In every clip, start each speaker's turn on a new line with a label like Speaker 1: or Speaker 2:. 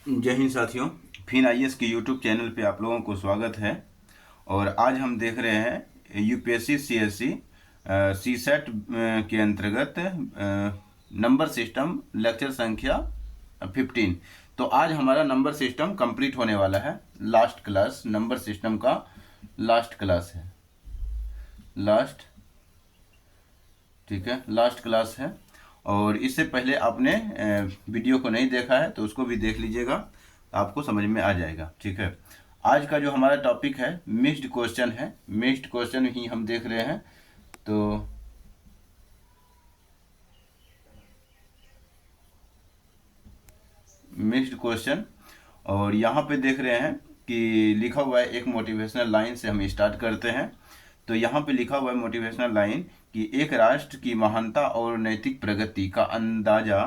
Speaker 1: जय हिंद साथियों। फिर आईएएस के यूट्यूब चैनल पे आप लोगों को स्वागत है। और आज हम देख रहे हैं यूपीएससी सीएससी सीसेट के अंतर्गत नंबर सिस्टम लेक्चर संख्या 15। तो आज हमारा नंबर सिस्टम कंप्लीट होने वाला है। लास्ट क्लास नंबर सिस्टम का लास्ट क्लास है। लास्ट, ठीक है, लास्ट क्लास है। और इससे पहले आपने वीडियो को नहीं देखा है तो उसको भी देख लीजिएगा, आपको समझ में आ जाएगा। ठीक है, आज का जो हमारा टॉपिक है मिक्स्ड क्वेश्चन है। मिक्स्ड क्वेश्चन ही हम देख रहे हैं। तो मिक्स्ड क्वेश्चन, और यहाँ पे देख रहे हैं कि लिखा हुआ है एक मोटिवेशनल लाइन से हम स्टार्ट करते हैं। तो यहाँ पे लिखा हुआ है मोटिवेशनल लाइन कि एक राष्ट्र की महानता और नैतिक प्रगति का अंदाजा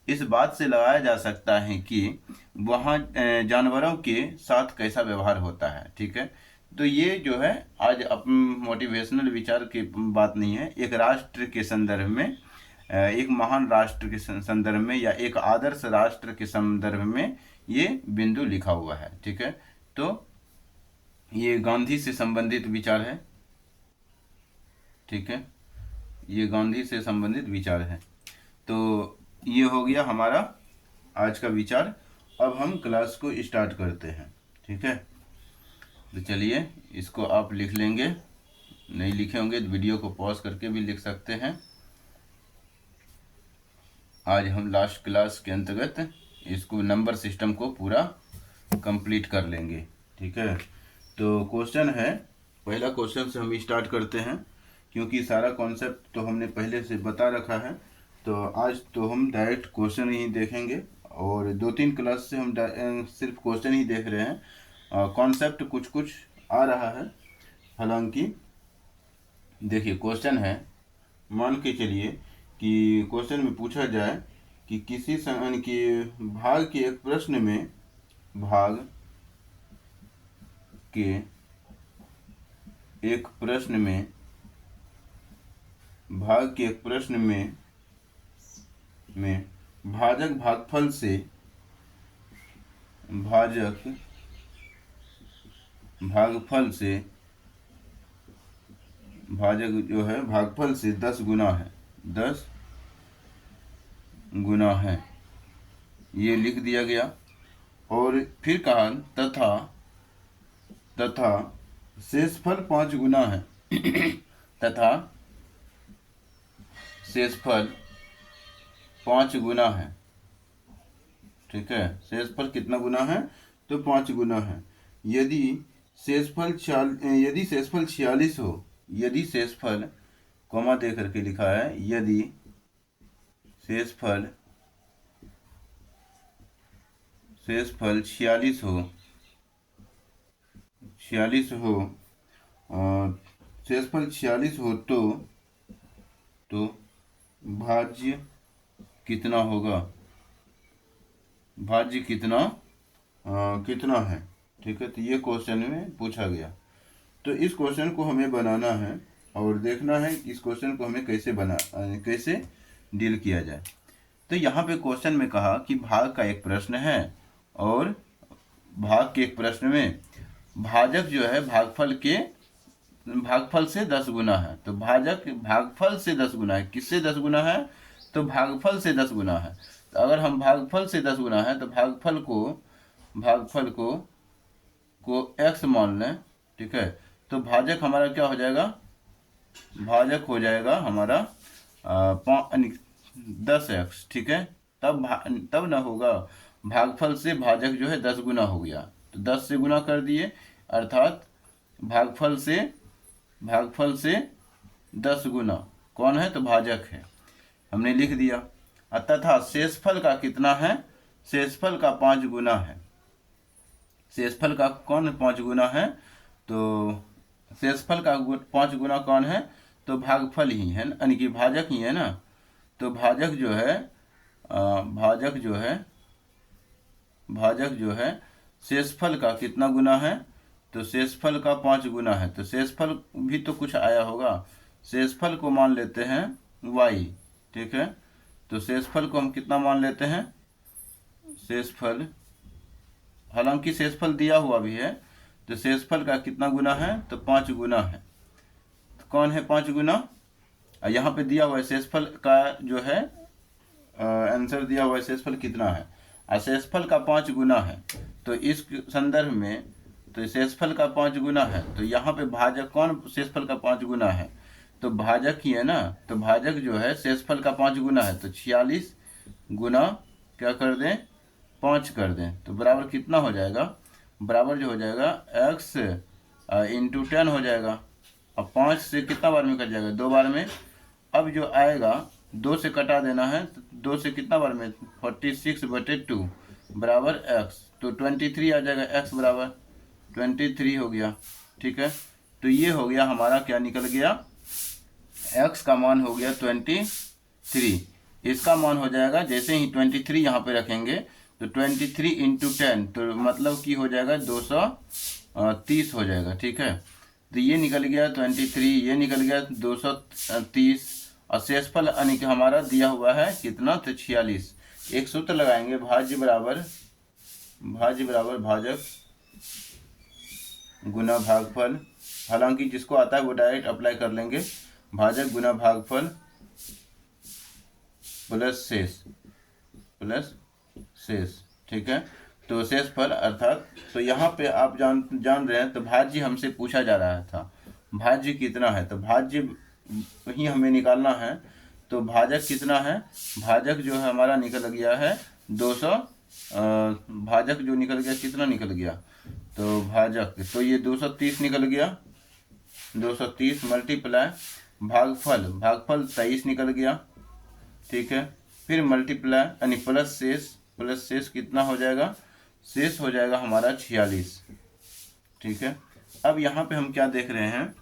Speaker 1: इस बात से लगाया जा सकता है कि वहाँ जानवरों के साथ कैसा व्यवहार होता है। ठीक है, तो ये जो है आज मोटिवेशनल विचार की बात नहीं है। एक राष्ट्र के संदर्भ में, एक महान राष्ट्र के संदर्भ में या एक आदर्श राष्ट्र के संदर्भ में ये बिंदु लिखा हुआ है। ठीक है, तो ये गांधी से संबंधित विचार है। ठीक है, ये गांधी से संबंधित विचार है। तो ये हो गया हमारा आज का विचार। अब हम क्लास को स्टार्ट करते हैं। ठीक है, तो चलिए इसको आप लिख लेंगे, नहीं लिखे होंगे तो वीडियो को पॉज करके भी लिख सकते हैं। आज हम लास्ट क्लास के अंतर्गत इसको नंबर सिस्टम को पूरा कंप्लीट कर लेंगे। ठीक है, तो क्वेश्चन है, पहला क्वेश्चन से हम स्टार्ट करते हैं क्योंकि सारा कॉन्सेप्ट तो हमने पहले से बता रखा है। तो आज तो हम डायरेक्ट क्वेश्चन ही देखेंगे और 2-3 क्लास से हम सिर्फ क्वेश्चन ही देख रहे हैं। कॉन्सेप्ट कुछ कुछ आ रहा है। हालांकि देखिए क्वेश्चन है, मान के चलिए कि क्वेश्चन में पूछा जाए कि किसी यानी कि भाग के एक प्रश्न में, भाग के एक प्रश्न में, भाग के एक प्रश्न में भाजक भागफल से, भाजक भागफल से, भाजक जो है भागफल से 10 गुना है, 10 गुना है, ये लिख दिया गया। और फिर कहा तथा तथा शेषफल 5 गुना है तथा शेषफल 5 गुना है। ठीक है, शेषफल कितना गुना है तो 5 गुना है। यदि शेषफल 46 हो, यदि शेषफल, कॉमा दे करके लिखा है, यदि शेषफल 46 हो, 46 हो, और शेषफल 46 हो तो भाज्य कितना होगा, भाज्य कितना कितना है। ठीक है, तो ये क्वेश्चन में पूछा गया। तो इस क्वेश्चन को हमें बनाना है और देखना है इस क्वेश्चन को हमें कैसे डील किया जाए। तो यहाँ पे क्वेश्चन में कहा कि भाग का एक प्रश्न है और भाग के एक प्रश्न में भाजक जो है भागफल से 10 गुना है। तो भाजक भागफल से 10 गुना है। किससे 10 गुना है तो भागफल से 10 गुना है। तो अगर हम भागफल से 10 गुना है तो भागफल को x मान लें। ठीक है, तो भाजक हमारा क्या हो जाएगा, भाजक हो जाएगा हमारा 10x। ठीक है, तब ना होगा, भागफल से भाजक जो है 10 गुना हो गया तो 10 से गुना कर दिए, अर्थात भागफल से 10 गुना कौन है तो भाजक है, हमने लिख दिया। तथा शेषफल का कितना है, शेषफल का 5 गुना है। शेषफल का कौन 5 गुना है तो शेषफल का 5 गुना कौन है तो भागफल ही है, यानी कि भाजक ही है ना। तो भाजक जो है शेषफल का कितना गुना है तो शेषफल का 5 गुना है। तो शेषफल भी तो कुछ आया होगा, शेषफल को मान लेते हैं y। ठीक है, तो शेषफल को हम कितना मान लेते हैं, शेषफल हालांकि शेषफल दिया हुआ भी है, तो शेषफल का कितना गुना है, तो 5 गुना है। तो कौन है 5 गुना? यहाँ पे दिया हुआ है शेषफल का जो है आंसर दिया हुआ है शेषफल कितना है, और शेषफल का 5 गुना है। तो इस संदर्भ में तो शेषफल का 5 गुना है, तो यहाँ पे भाजक कौन शेषफल का 5 गुना है, तो भाजक ही है ना। तो भाजक जो है शेषफल का 5 गुना है, तो 46 गुना क्या कर दें, 5 कर दें, तो बराबर कितना हो जाएगा, बराबर जो हो जाएगा x इंटू 10 हो जाएगा। अब 5 से कितना बार में कट जाएगा, 2 बार में। अब जो आएगा 2 से कटा देना है, तो 2 से कितना बार में, 46/2 बराबर x, तो 23 आ जाएगा, x बराबर 23 हो गया। ठीक है, तो ये हो गया हमारा क्या निकल गया, x का मान हो गया 23। इसका मान हो जाएगा, जैसे ही 23 यहाँ पे रखेंगे तो 23 इंटू 10, तो मतलब कि हो जाएगा 230 हो जाएगा। ठीक है, तो ये निकल गया 23, ये निकल गया 230, और शेषफल यानी कि हमारा दिया हुआ है कितना, तो 46। एक सूत्र लगाएंगे, भाज्य बराबर भाजक गुना भागफल। हालांकि जिसको आता है वो डायरेक्ट अप्लाई कर लेंगे, भाजक गुना भागफल प्लस शेष। ठीक है, तो शेषफल अर्थात, तो यहाँ पे आप जान रहे हैं, तो भाज्य हमसे पूछा जा रहा था, भाज्य कितना है, तो भाज्य ही हमें निकालना है। तो भाजक कितना है, भाजक जो है हमारा निकल गया है 200, भाजक जो निकल गया कितना निकल गया, तो भाजक तो ये 230 निकल गया, 230 मल्टीप्लाई भागफल 23 निकल गया। ठीक है, फिर मल्टीप्लाई यानी प्लस शेष कितना हो जाएगा, शेष हो जाएगा हमारा 46। ठीक है, अब यहाँ पे हम क्या देख रहे हैं,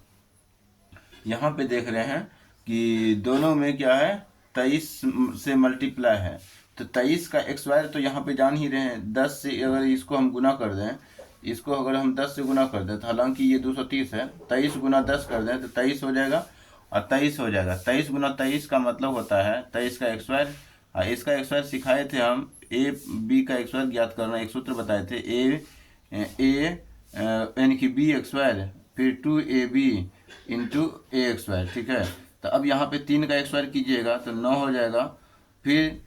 Speaker 1: यहाँ पे देख रहे हैं कि दोनों में क्या है, 23 से मल्टीप्लाई है, तो 23 का एक्स वायर तो यहाँ पे जान ही रहे हैं, 10 से अगर इसको हम गुना कर दें, इसको अगर हम 10 से गुना कर दें, तो हालांकि ये 230 है, 23 गुना 10 कर दें तो 23 हो जाएगा, और 23 हो जाएगा। 23 गुना 23 का मतलब होता है 23 का एक्स वायर। इसका एक्स वायर सिखाए थे हम, ए बी का एक्स वायर ज्ञात करना, एक सूत्र बताए थे, ए यानी कि बी एक्स वायर, फिर 2ab इंटू ए एक्स वायर। ठीक है, तो अब यहाँ पे 3 का एक्स वायर कीजिएगा तो 9 हो जाएगा, फिर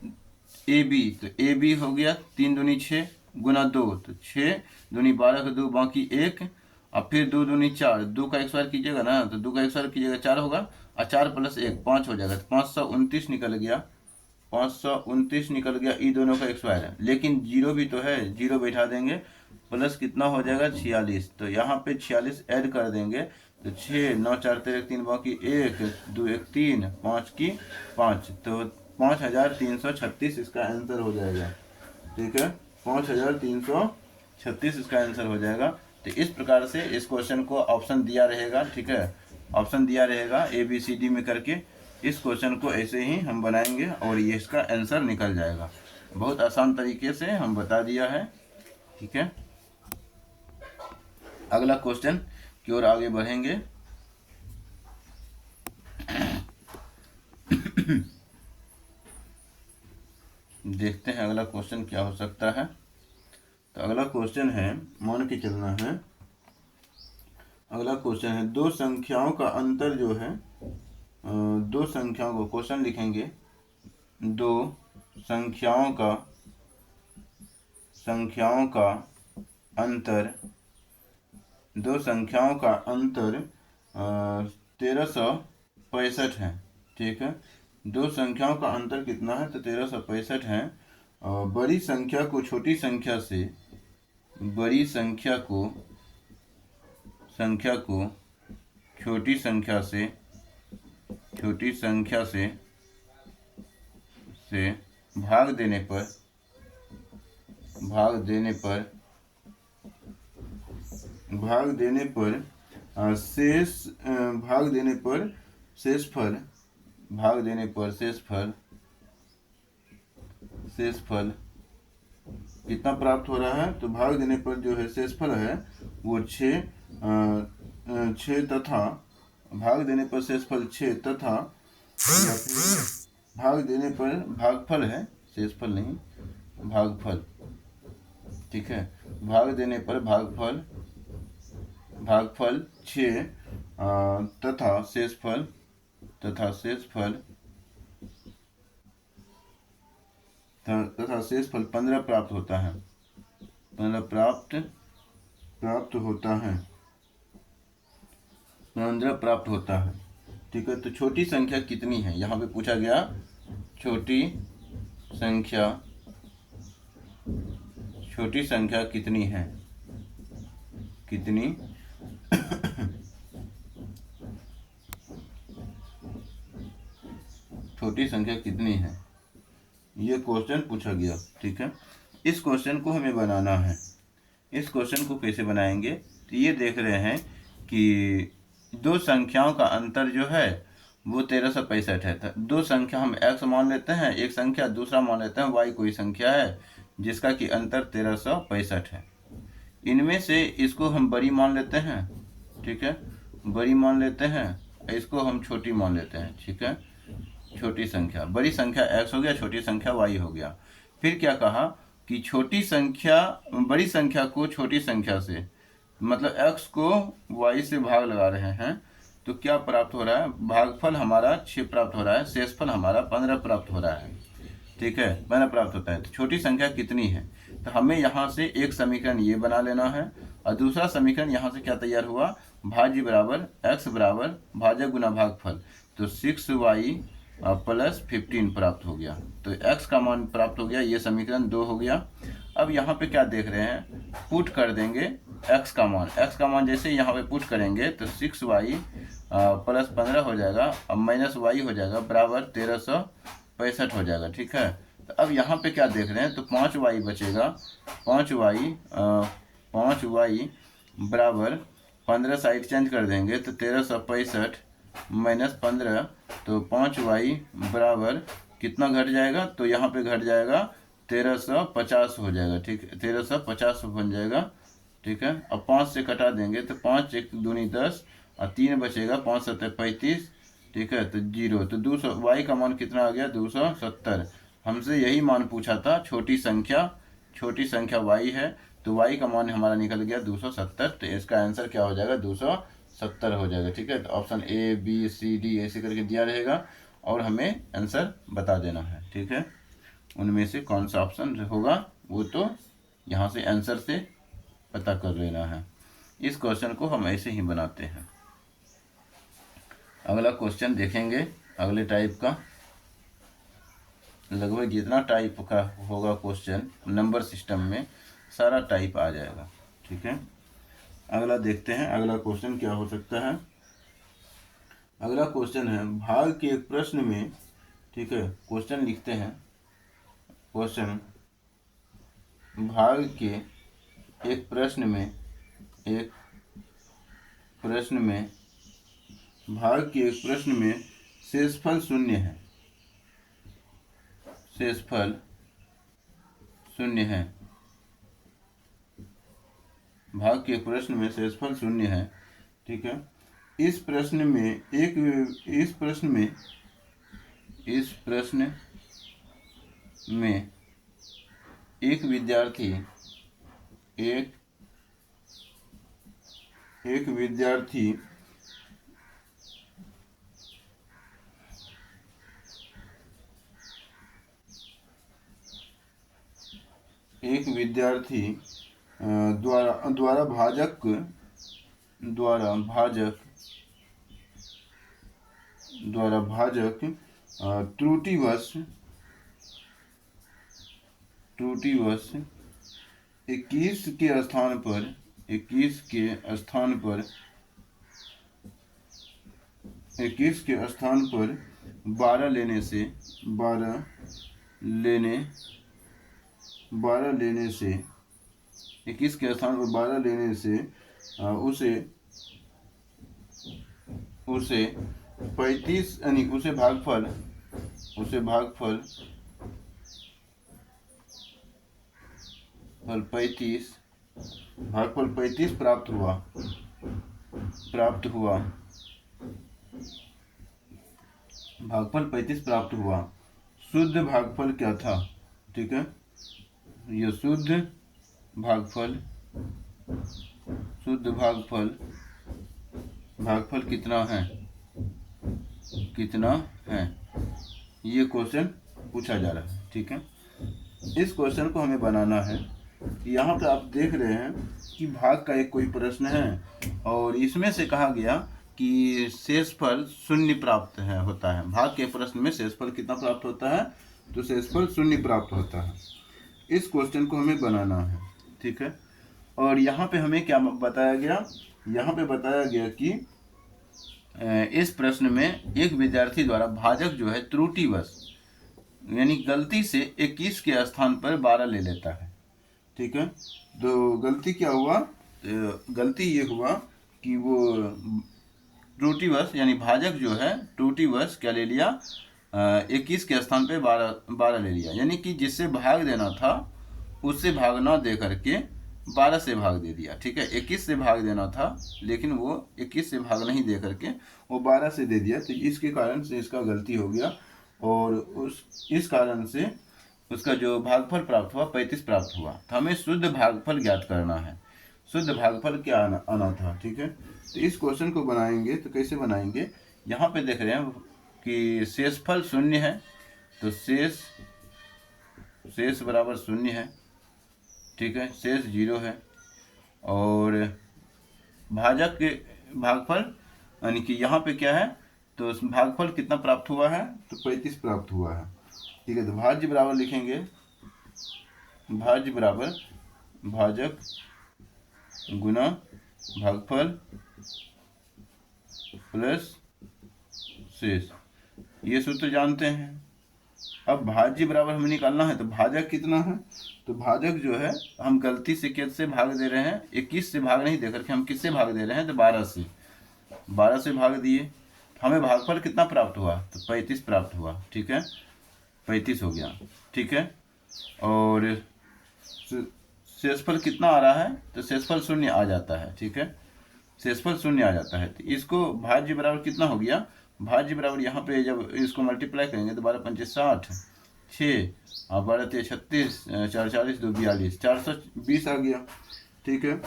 Speaker 1: ए बी, तो ए बी हो गया 3 दूनी 6 गुना 2, तो 6 दूनी 12 का 2 बाकी 1, और फिर 2 दूनी 4, 2 का एक्स वायर कीजिएगा ना, तो 2 का एक्स वायर कीजिएगा 4 होगा, और 4 प्लस 1 5 हो जाएगा, तो 529 निकल गया, 529 निकल गया। ई दोनों का एक्स वायर है, लेकिन जीरो भी तो है, जीरो बैठा देंगे, प्लस कितना हो जाएगा 46, तो यहाँ पे 46 ऐड कर देंगे, तो 6 9 4 13 3 बाकी 1 2 1 3 5 की 5, तो 5336 इसका आंसर हो जाएगा। ठीक है, 5336 इसका आंसर हो जाएगा। तो इस प्रकार से इस क्वेश्चन को ऑप्शन दिया रहेगा। ठीक है, ऑप्शन दिया रहेगा ABCD में करके, इस क्वेश्चन को ऐसे ही हम बनाएंगे और ये इसका आंसर निकल जाएगा। बहुत आसान तरीके से हम बता दिया है। ठीक है, अगला क्वेश्चन की ओर आगे बढ़ेंगे। देखते हैं अगला क्वेश्चन क्या हो सकता है। तो अगला क्वेश्चन है, मान के चलना है, अगला क्वेश्चन है, दो संख्याओं का अंतर जो है, दो संख्याओं को क्वेश्चन लिखेंगे, दो संख्याओं का अंतर, दो संख्याओं का अंतर 1365 है। ठीक है, दो संख्याओं का अंतर कितना है, तो 1365 है। बड़ी संख्या को छोटी संख्या से, बड़ी संख्या को छोटी संख्या से भाग देने पर शेषफल कितना प्राप्त हो रहा है, तो भाग देने पर जो है शेषफल है वो 6 तथा, भाग देने पर शेषफल 6 तथा, या फिर भाग देने पर भागफल है, शेषफल नहीं भागफल। ठीक है, भाग देने पर भागफल 6 तथा शेषफल 15 प्राप्त होता है। 15 प्राप्त होता है। 15 प्राप्त होता है। ठीक है, तो छोटी संख्या कितनी है यहाँ पे पूछा गया। छोटी संख्या कितनी है, कितनी छोटी संख्या कितनी है, ये क्वेश्चन पूछा गया। ठीक है, इस क्वेश्चन को हमें बनाना है। इस क्वेश्चन को कैसे बनाएंगे, तो ये देख रहे हैं कि दो संख्याओं का अंतर जो है वो 1365 है। तो दो संख्या हम x मान लेते हैं, एक संख्या दूसरा मान लेते हैं y कोई संख्या है जिसका कि अंतर 1365 है। इनमें से इसको हम बड़ी मान लेते हैं। ठीक है, बड़ी मान लेते हैं, इसको हम छोटी मान लेते हैं। ठीक है, छोटी संख्या, बड़ी संख्या x हो गया, छोटी संख्या y हो गया। फिर क्या कहा कि छोटी संख्या बड़ी संख्या को छोटी संख्या से, मतलब x को y से भाग लगा रहे हैं, तो क्या प्राप्त हो रहा है, भागफल हमारा 6 प्राप्त हो रहा है, शेषफल हमारा 15 प्राप्त हो रहा है। ठीक है, 15 प्राप्त होता है। तो छोटी संख्या कितनी है, तो हमें यहाँ से एक समीकरण ये बना लेना है, और दूसरा समीकरण यहाँ से क्या तैयार हुआ, भाज्य बराबर x बराबर भाजक गुना भागफल, तो 6y प्लस 15 प्राप्त हो गया। तो x का मान प्राप्त हो गया, ये समीकरण 2 हो गया। अब यहाँ पे क्या देख रहे हैं, पुट कर देंगे x का मान जैसे यहाँ पे पुट करेंगे तो 6y प्लस 15 हो जाएगा, अब माइनस y हो जाएगा, बराबर 1365 हो जाएगा। ठीक है, तो अब यहाँ पे क्या देख रहे हैं, तो 5y बचेगा, 5y बराबर 15 साइड चेंज कर देंगे तो 1365 माइनस 15, तो 5y बराबर कितना घट जाएगा, तो यहाँ पे घट जाएगा 1350 हो जाएगा। ठीक है, 1350 बन जाएगा। ठीक है, अब 5 से कटा देंगे तो 5 1 दूनी 10 और 3 बचेगा, 5 7 35। ठीक है, तो 0, तो 200 y का मान कितना आ गया, 270। हमसे यही मान पूछा था, छोटी संख्या y है, तो y का मान हमारा निकल गया 270। तो इसका आंसर क्या हो जाएगा, 270 हो जाएगा। ठीक है, तो option A B C D ऐसे करके दिया रहेगा और हमें आंसर बता देना है। ठीक है, उनमें से कौन सा ऑप्शन होगा वो तो यहाँ से आंसर से पता कर लेना है। इस क्वेश्चन को हम ऐसे ही बनाते हैं। अगला क्वेश्चन देखेंगे, अगले टाइप का, लगभग जितना टाइप का होगा क्वेश्चन नंबर सिस्टम में सारा टाइप आ जाएगा। ठीक है, अगला देखते हैं, अगला क्वेश्चन क्या हो सकता है। अगला क्वेश्चन है भाग के एक प्रश्न में। ठीक है, क्वेश्चन लिखते हैं, क्वेश्चन भाग के एक प्रश्न में भाग के एक प्रश्न में शेषफल 0 है, शेषफल 0 है, भाग के प्रश्न में शेषफल 0 है। ठीक है, इस प्रश्न में एक विद्यार्थी द्वारा भाजक त्रुटिवश 21 के स्थान पर 12 लेने से 21 के स्थान पर 12 लेने से उसे 35 यानी उसे भागफल 35 प्राप्त हुआ। भागफल 35 प्राप्त हुआ। शुद्ध भागफल क्या था। ठीक है, ये शुद्ध भागफल, शुद्ध भागफल, भागफल कितना है, कितना है, ये क्वेश्चन पूछा जा रहा है। ठीक है, इस क्वेश्चन को हमें बनाना है। यहाँ पे आप देख रहे हैं कि भाग का एक कोई प्रश्न है और इसमें से कहा गया कि शेषफल शून्य प्राप्त है होता है। भाग के प्रश्न में शेषफल कितना प्राप्त होता है, तो शेषफल शून्य प्राप्त होता है। इस क्वेश्चन को हमें बनाना है। ठीक है, और यहाँ पे हमें क्या बताया गया, यहाँ पे बताया गया कि इस प्रश्न में एक विद्यार्थी द्वारा भाजक जो है त्रुटिवश यानी गलती से 21 के स्थान पर 12 ले लेता है। ठीक है, तो गलती क्या हुआ, गलती ये हुआ कि वो त्रुटिवश यानी भाजक जो है त्रुटिवश क्या ले लिया, 21 के स्थान पे 12 ले लिया। यानी कि जिससे भाग देना था उससे भाग ना दे करके 12 से भाग दे दिया। ठीक है, 21 से भाग देना था लेकिन वो 21 से भाग नहीं दे करके वो 12 से दे दिया। तो इसके कारण से इसका गलती हो गया और इस कारण से उसका जो भागफल प्राप्त हुआ 35 प्राप्त हुआ। तो हमें शुद्ध भागफल ज्ञात करना है, शुद्ध भागफल क्या आना था। ठीक है, तो इस क्वेश्चन को बनाएंगे तो कैसे बनाएंगे, यहाँ पे देख रहे हैं कि शेषफल शून्य है, तो शेष बराबर शून्य है। ठीक है, शेष 0 है और भाजक के भागफल यानी कि यहाँ पे क्या है, तो भागफल कितना प्राप्त हुआ है, तो 35 प्राप्त हुआ है। ठीक है, तो भाज्य बराबर लिखेंगे, भाज्य बराबर भाजक गुना भागफल प्लस शेष, ये सूत्र जानते हैं। अब भाज्य बराबर हमें निकालना है, तो भाजक कितना है, तो भाजक जो है हम गलती से किससे भाग दे रहे हैं, 21 से भाग नहीं दे करके हम किससे भाग दे रहे हैं, तो 12 से भाग दिए। हमें भागफल कितना प्राप्त हुआ, तो 35 प्राप्त हुआ। ठीक है, 35 हो गया। ठीक है, और शेषफल कितना आ रहा है, तो शेषफल शून्य आ जाता है। ठीक है, शेषफल शून्य आ जाता है। तो इसको भाज्य बराबर कितना हो गया, भाज्य बराबर यहाँ पे जब इसको मल्टीप्लाई करेंगे तो 12 पंचे 60, 6 और 12 3 36, 4 40 2 42, 420 आ गया। ठीक है,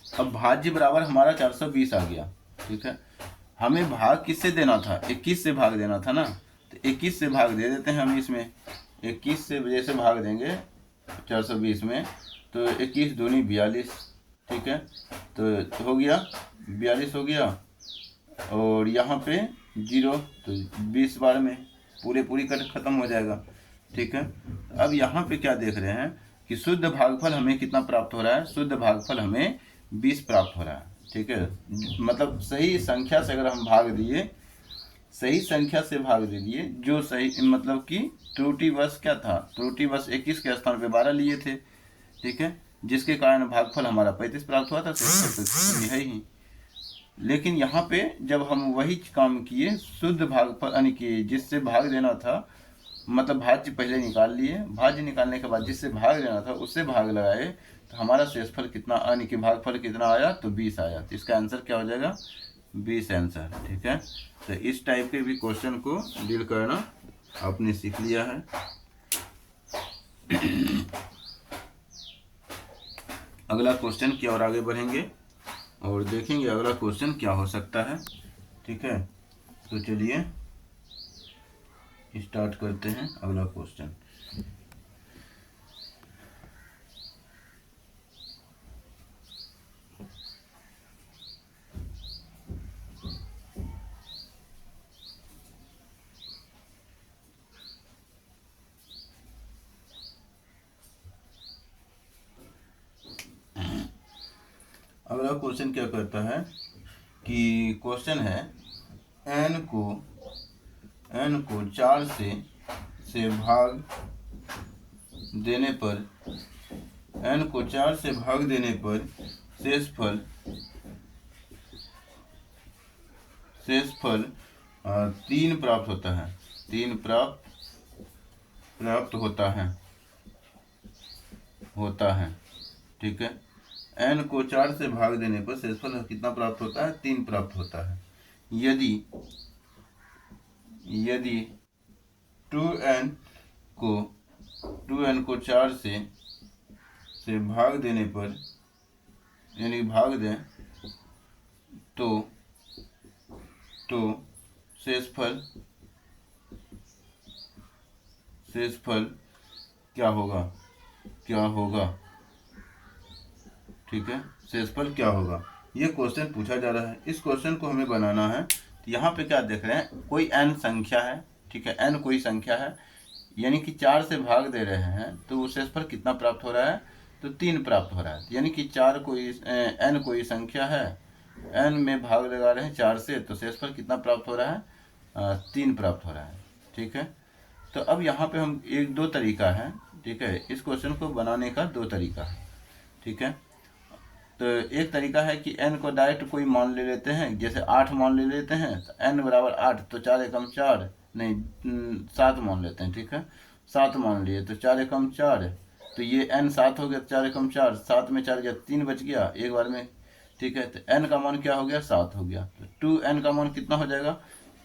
Speaker 1: अब भाज्य बराबर हमारा 420 आ गया। ठीक है, हमें भाग किससे देना था, 21 से भाग देना था ना, तो 21 से भाग दे देते हैं हम इसमें। 21 से जैसे भाग देंगे 420 में, तो 21 दूनी 42। ठीक है, तो हो गया 42 हो गया और यहाँ पे 0, तो 20 बार में पूरी कट खत्म हो जाएगा। ठीक है, अब यहाँ पे क्या देख रहे हैं कि शुद्ध भागफल हमें कितना प्राप्त हो रहा है, शुद्ध भागफल हमें 20 प्राप्त हो रहा है। ठीक है, मतलब सही संख्या से अगर हम भाग दिए, सही संख्या से भाग दे दिए, जो सही मतलब कि त्रुटिवश क्या था, त्रुटिवश 21 के स्थान पे 12 लिए थे। ठीक है, जिसके कारण भागफल हमारा 35 प्राप्त हुआ था, तो है ही। लेकिन यहाँ पे जब हम वही काम किए, शुद्ध भागफल यानी कि जिससे भाग देना था, मतलब भाज्य पहले निकाल लिए, भाज्य निकालने के बाद जिससे भाग देना था उससे भाग लगाए, तो हमारा शेषफल कितना यानी कि भागफल कितना आया, तो 20 आया। तो इसका आंसर क्या हो जाएगा, 20 आंसर। ठीक है, तो इस टाइप के भी क्वेश्चन को डील करना आपने सीख लिया है। अगला क्वेश्चन की ओर आगे बढ़ेंगे और देखेंगे अगला क्वेश्चन क्या हो सकता है। ठीक है, तो चलिए स्टार्ट करते हैं अगला क्वेश्चन। अगला क्वेश्चन क्या करता है कि क्वेश्चन है n को 4 से भाग देने पर, n को 4 से भाग देने पर शेषफल 3 प्राप्त होता है, 3 प्राप्त होता है। ठीक है, n को 4 से भाग देने पर शेषफल कितना प्राप्त होता है, 3 प्राप्त होता है। यदि 2n को 4 से से भाग देने पर, यानी भाग दें तो शेषफल क्या होगा, ठीक है, शेषफल क्या होगा, ये क्वेश्चन पूछा जा रहा है। इस क्वेश्चन को हमें बनाना है। तो यहाँ पे क्या देख रहे हैं, कोई n संख्या है, ठीक है, n कोई संख्या है, यानी कि 4 से भाग दे रहे हैं, तो शेषफल कितना प्राप्त हो रहा है, तो 3 प्राप्त हो रहा है। यानी कि n कोई संख्या है, n में भाग लगा रहे हैं 4 से, तो शेषफल कितना प्राप्त हो रहा है, 3 प्राप्त हो रहा है, ठीक है। तो अब यहाँ पे हम दो तरीका है, ठीक है, इस क्वेश्चन को बनाने का 2 तरीका है, ठीक है। तो एक तरीका है कि n को डायरेक्ट कोई मान ले लेते हैं, जैसे 8 मान ले लेते हैं, तो n बराबर 8, तो 4 एकम 4, नहीं 7 मान लेते हैं, ठीक है, 7 मान लिए, तो 4 एकम 4, तो ये n 7 हो गया, 4 एकम 4, 7 में 4 गया, 3 बच गया एक बार में, ठीक है। तो n का मान क्या हो गया, 7 हो गया। तो 2n का मान कितना हो जाएगा,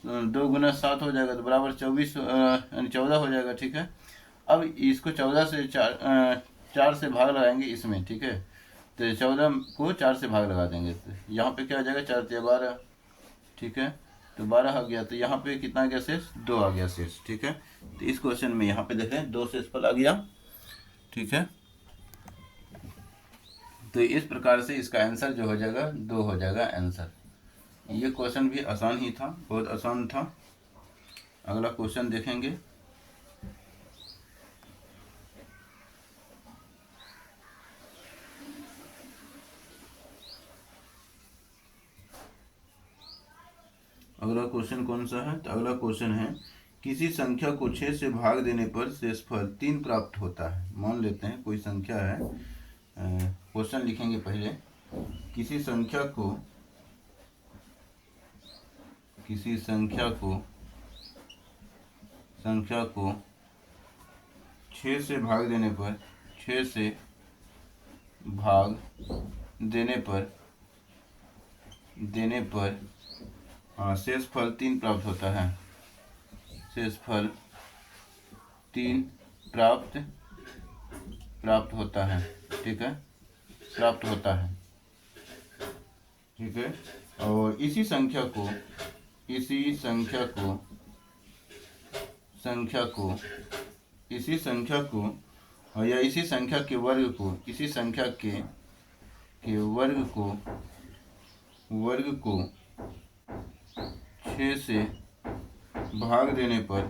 Speaker 1: 2 गुना 7 हो जाएगा, तो बराबर 14 हो जाएगा, ठीक है। अब इसको 14 से 4 से भाग लगाएंगे इसमें, ठीक है, तो 14 को 4 से भाग लगा देंगे, तो यहाँ पे क्या आ जाएगा, 4 से 12, ठीक है, तो 12 आ गया, तो यहाँ पे कितना आ गया शेष, 2 आ गया शेष, ठीक है। तो इस क्वेश्चन में यहाँ पे देखें 2 शेषफल आ गया, ठीक है। तो इस प्रकार से इसका आंसर जो हो जाएगा 2 हो जाएगा आंसर। ये क्वेश्चन भी आसान ही था, बहुत आसान था। अगला क्वेश्चन देखेंगे। अगला क्वेश्चन कौन सा है, तो अगला क्वेश्चन है, किसी संख्या को 6 से भाग देने पर शेषफल 3 प्राप्त होता है। मान लेते हैं कोई संख्या है, क्वेश्चन लिखेंगे पहले, किसी संख्या को 6 से भाग देने पर, 6 से भाग देने पर शेषफल 3 प्राप्त होता है। शेषफल 3 प्राप्त होता है, ठीक है, प्राप्त होता है, ठीक है। और इसी संख्या को या इसी संख्या के वर्ग को, इसी संख्या के वर्ग को 6 से भाग देने पर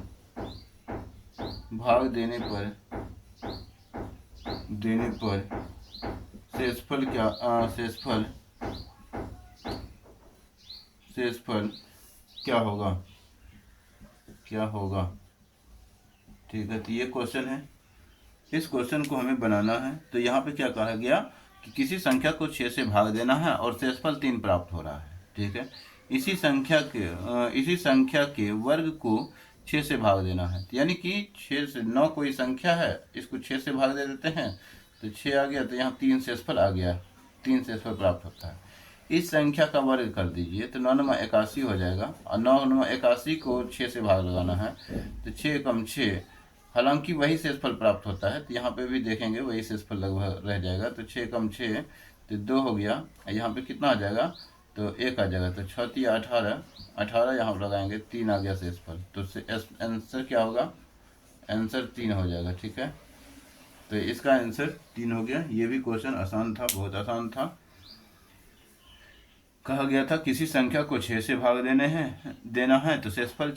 Speaker 1: शेषफल क्या होगा, ठीक है। तो ये क्वेश्चन है, इस क्वेश्चन को हमें बनाना है। तो यहाँ पे क्या कहा गया कि किसी संख्या को 6 से भाग देना है और शेषफल 3 प्राप्त हो रहा है, ठीक है। इसी संख्या के वर्ग को 6 से भाग देना है, यानी कि 6 से 9 कोई संख्या है, इसको 6 से भाग दे देते हैं, तो 6 आ गया, तो यहाँ 3 शेषफल आ गया, 3 शेषफल प्राप्त होता है। इस संख्या का वर्ग कर दीजिए, तो 9 9 81 हो जाएगा, और 9 9 81 को 6 से भाग लगाना है, तो 6 कम 6, हालांकि वही शेषफल प्राप्त होता है, तो यहाँ पे भी देखेंगे वही शेषफल लगभग रह जाएगा, तो 6 कम 6, तो 2 हो गया, यहाँ पे कितना आ जाएगा, तो 1 आ जाएगा, तो 6 3 18 यहाँ लगाएंगे, 3 आ गया शेषफल, तो आंसर क्या होगा, आंसर 3 हो जाएगा, ठीक है। तो इसका आंसर 3 हो गया। ये भी क्वेश्चन आसान था, बहुत आसान था। कहा गया था किसी संख्या को 6 से भाग देना है तो शेषफल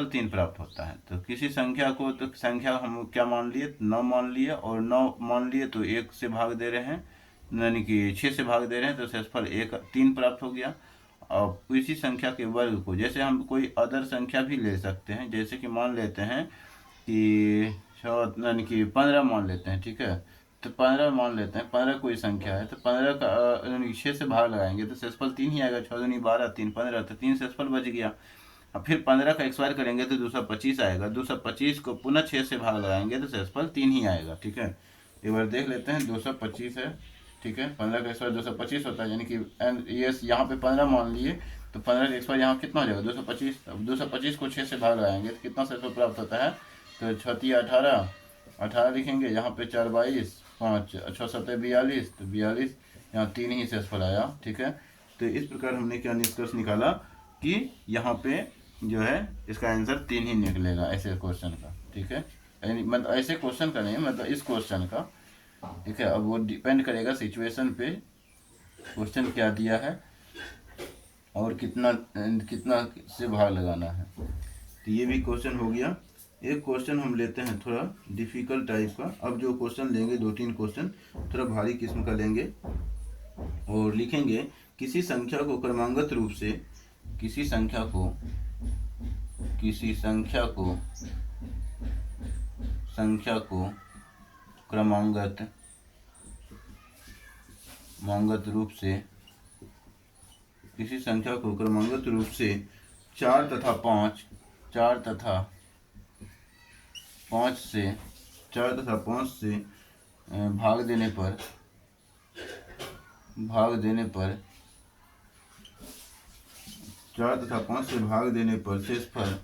Speaker 1: 3 प्राप्त होता है। तो किसी संख्या को, तो संख्या हम क्या मान लिए, 9 मान लिए, और 9 मान लिए तो 1 से भाग दे रहे हैं, यानी कि 6 से भाग दे रहे हैं, तो शेषफल 3 प्राप्त हो गया। और इसी संख्या के वर्ग को, जैसे हम कोई अदर संख्या भी ले सकते हैं, जैसे कि मान लेते हैं कि यानी कि 15 मान लेते हैं, ठीक है। तो 15 मान लेते हैं, 15 कोई संख्या है, तो 15 का 6 से भाग लगाएंगे तो शेषफल 3 ही आएगा, 6 दूनी 12, 3 15, तो 3 शेषफल बच गया। अब फिर 15 का एक्सपायर करेंगे तो 225 आएगा, 225 को पुनः 6 से भाग लगाएंगे तो शेषफल 3 ही आएगा, ठीक है। एक बार देख लेते हैं, 225 है, ठीक है, 15 का एक्सपायर 225 होता है, यानी कि ये यहाँ पे 15 मान लिए, तो 15 का एक्सपायर यहाँ कितना हो जाएगा, 225। अब 225 को 6 से भाग लगाएंगे तो कितना शेषफल प्राप्त होता है, तो 6 3 18, 18 लिखेंगे, यहाँ पे 4 22, 5 6 7 42, तो 42, यहाँ 3 ही शेषफल आया। ठीक है, तो इस प्रकार हमने क्या निष्कर्ष निकाला कि यहाँ पे जो है इसका आंसर 3 ही निकलेगा ऐसे क्वेश्चन का। ठीक है, मतलब ऐसे क्वेश्चन का नहीं, मतलब इस क्वेश्चन का। ठीक है, अब वो डिपेंड करेगा सिचुएशन पे, क्वेश्चन क्या दिया है और कितना कितना से भाग लगाना है। तो ये भी क्वेश्चन हो गया। एक क्वेश्चन हम लेते हैं थोड़ा डिफिकल्ट टाइप का। अब जो क्वेश्चन लेंगे 2-3 क्वेश्चन थोड़ा भारी किस्म का लेंगे और लिखेंगे किसी संख्या को क्रमागत रूप से, किसी संख्या को क्रमागत रूप से 4 तथा 5 से भाग देने पर 4 तथा 5 से भाग देने पर शेषफल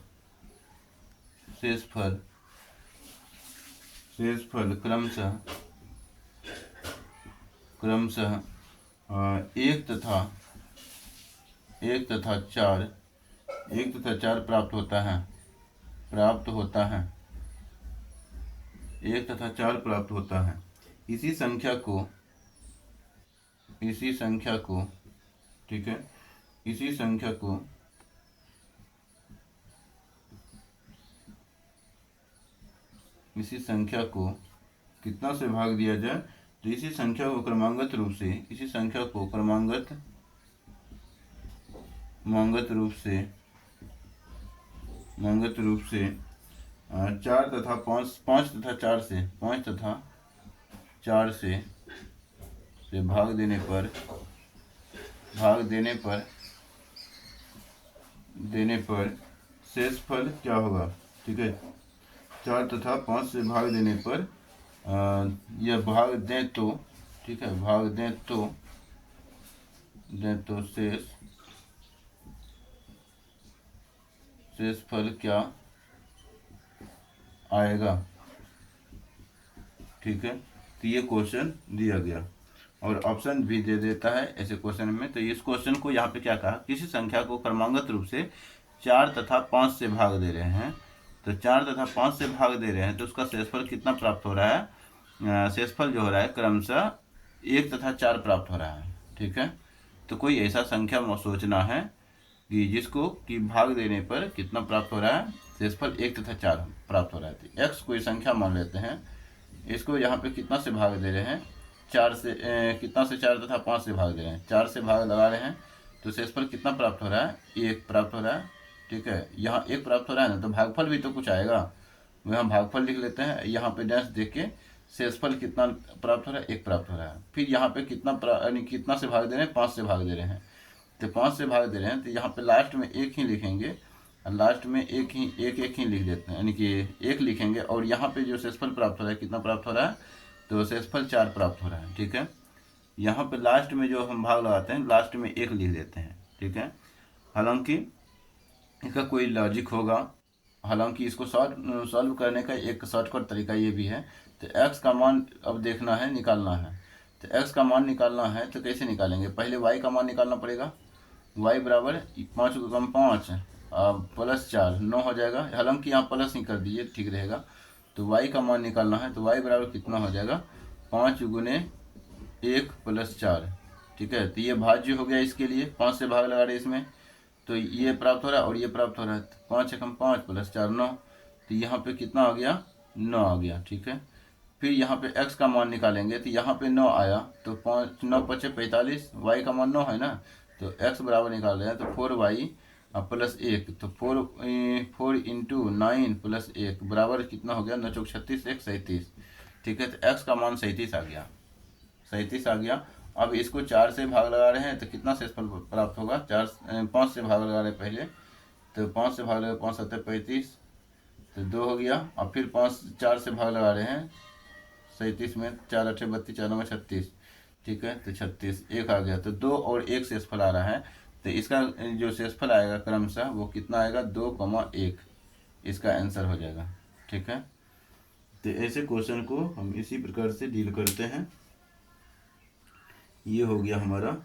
Speaker 1: क्रमशः 1 तथा 4 प्राप्त होता है। 1 तथा 4 प्राप्त होता है। इसी संख्या को ठीक है, इसी संख्या को कितना से भाग दिया जाए, तो इसी संख्या को क्रमागत रूप से 4 तथा 5 तथा 4 से भाग देने पर शेषफल क्या होगा। ठीक है, 4 तथा 5 से भाग देने पर यह भाग दें तो, ठीक है, भाग दें तो शेषफल क्या आएगा। ठीक है, तो ये क्वेश्चन दिया गया और ऑप्शन भी दे देता है ऐसे क्वेश्चन में। तो इस क्वेश्चन को यहाँ पे क्या कहा, किसी संख्या को क्रमागत रूप से 4 तथा 5 से भाग दे रहे हैं, तो 4 तथा 5 से भाग दे रहे हैं तो उसका शेषफल कितना प्राप्त हो रहा है। शेषफल जो हो रहा है क्रमशः 1 तथा 4 प्राप्त हो रहा है। ठीक है, तो कोई ऐसा संख्या सोचना है कि जिसको कि भाग देने पर कितना प्राप्त हो रहा है, शेषफल 1 तथा 4 प्राप्त हो रहा है। तो x कोई संख्या मान लेते हैं, इसको यहाँ पे कितना से भाग दे रहे हैं, 4 से कितना से 4 तथा 5 से भाग दे रहे हैं, 4 से भाग लगा रहे हैं, तो शेषफल कितना प्राप्त हो रहा है, 1 प्राप्त हो रहा है। ठीक है, यहाँ 1 प्राप्त हो रहा है ना, तो भागफल भी तो कुछ आएगा, यहाँ भागफल लिख लेते हैं, यहाँ पे डैश देख के शेषफल कितना प्राप्त हो रहा है, 1 प्राप्त हो रहा है। फिर यहाँ पे कितना से भाग दे रहे हैं, 5 से भाग दे रहे हैं, तो 5 से भाग दे रहे हैं, तो यहाँ पे लास्ट में 1 ही लिखेंगे, लास्ट में एक ही लिख देते हैं, यानी कि 1 लिखेंगे और यहाँ पे जो शेषफल प्राप्त हो रहा है कितना प्राप्त हो रहा है, तो शेषफल 4 प्राप्त हो रहा है। ठीक है, यहाँ पे लास्ट में जो हम भाग लगाते हैं लास्ट में 1 लिख देते हैं। ठीक है, हालांकि इसका कोई लॉजिक होगा, हालांकि इसको सॉल्व करने का एक शॉर्टकट तरीका ये भी है। तो x का मान अब देखना है, निकालना है, तो x का मान निकालना है तो कैसे निकालेंगे, पहले y का मान निकालना पड़ेगा। y बराबर 5 को कम 5 प्लस 4 9 हो जाएगा, हालांकि यहाँ प्लस ही कर दीजिए ठीक रहेगा। तो y का मान निकालना है, तो y बराबर कितना हो जाएगा, 5 गुने 1 प्लस 4। ठीक है, तो ये भाज्य हो गया, इसके लिए 5 से भाग लगा रहे इसमें, तो ये प्राप्त हो रहा है और ये प्राप्त हो रहा है, 5 एकम 5 प्लस 4 9, तो यहाँ पे कितना आ गया, 9 आ गया। ठीक है, फिर यहाँ पे x का मान निकालेंगे, तो यहाँ पे 9 आया, तो 5 9 5 45, y का मान 9 है ना, तो x बराबर निकाल रहे हैं, तो 4y प्लस 1, तो 4 इंटू 9 प्लस 1 बराबर कितना हो गया, 9 चौक 36 1 37। ठीक है, तो x का मान 37 आ गया, 37 आ गया। अब इसको 4 से भाग लगा रहे हैं तो कितना शेषफल प्राप्त होगा, 5 से भाग लगा रहे हैं पहले, तो 5 से भाग लगा 5 7 35, तो 2 हो गया। अब फिर 4 से भाग लगा रहे हैं 37 में, 4 8 32 4 9 36। ठीक है, तो 36 1 आ गया, तो 2 और 1 शेषफल आ रहा है, तो इसका जो शेषफल आएगा क्रमशः वो कितना आएगा, 2, 1 इसका आंसर हो जाएगा। ठीक है, तो ऐसे क्वेश्चन को हम इसी प्रकार से डील करते हैं। ये हो गया हमारा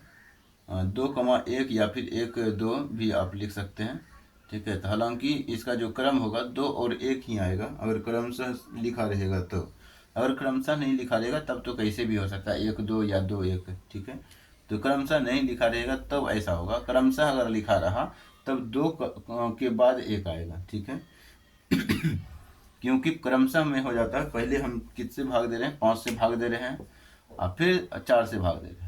Speaker 1: 2,1 या फिर 1,2 भी आप लिख सकते हैं। ठीक है, तो हालांकि इसका जो क्रम होगा 2 और 1 ही आएगा अगर क्रमशः लिखा रहेगा तो। अगर क्रमशः नहीं लिखा रहेगा तब तो कैसे भी हो सकता है 1,2 या 2,1। ठीक है, तो क्रमशः नहीं लिखा रहेगा तब ऐसा होगा, क्रमशः अगर लिखा रहा तब 2 के बाद 1 आएगा। ठीक है क्योंकि क्रमशः में हो जाता है, पहले हम किससे भाग दे रहे हैं, 5 से भाग दे रहे हैं और फिर 4 से भाग दे रहे हैं।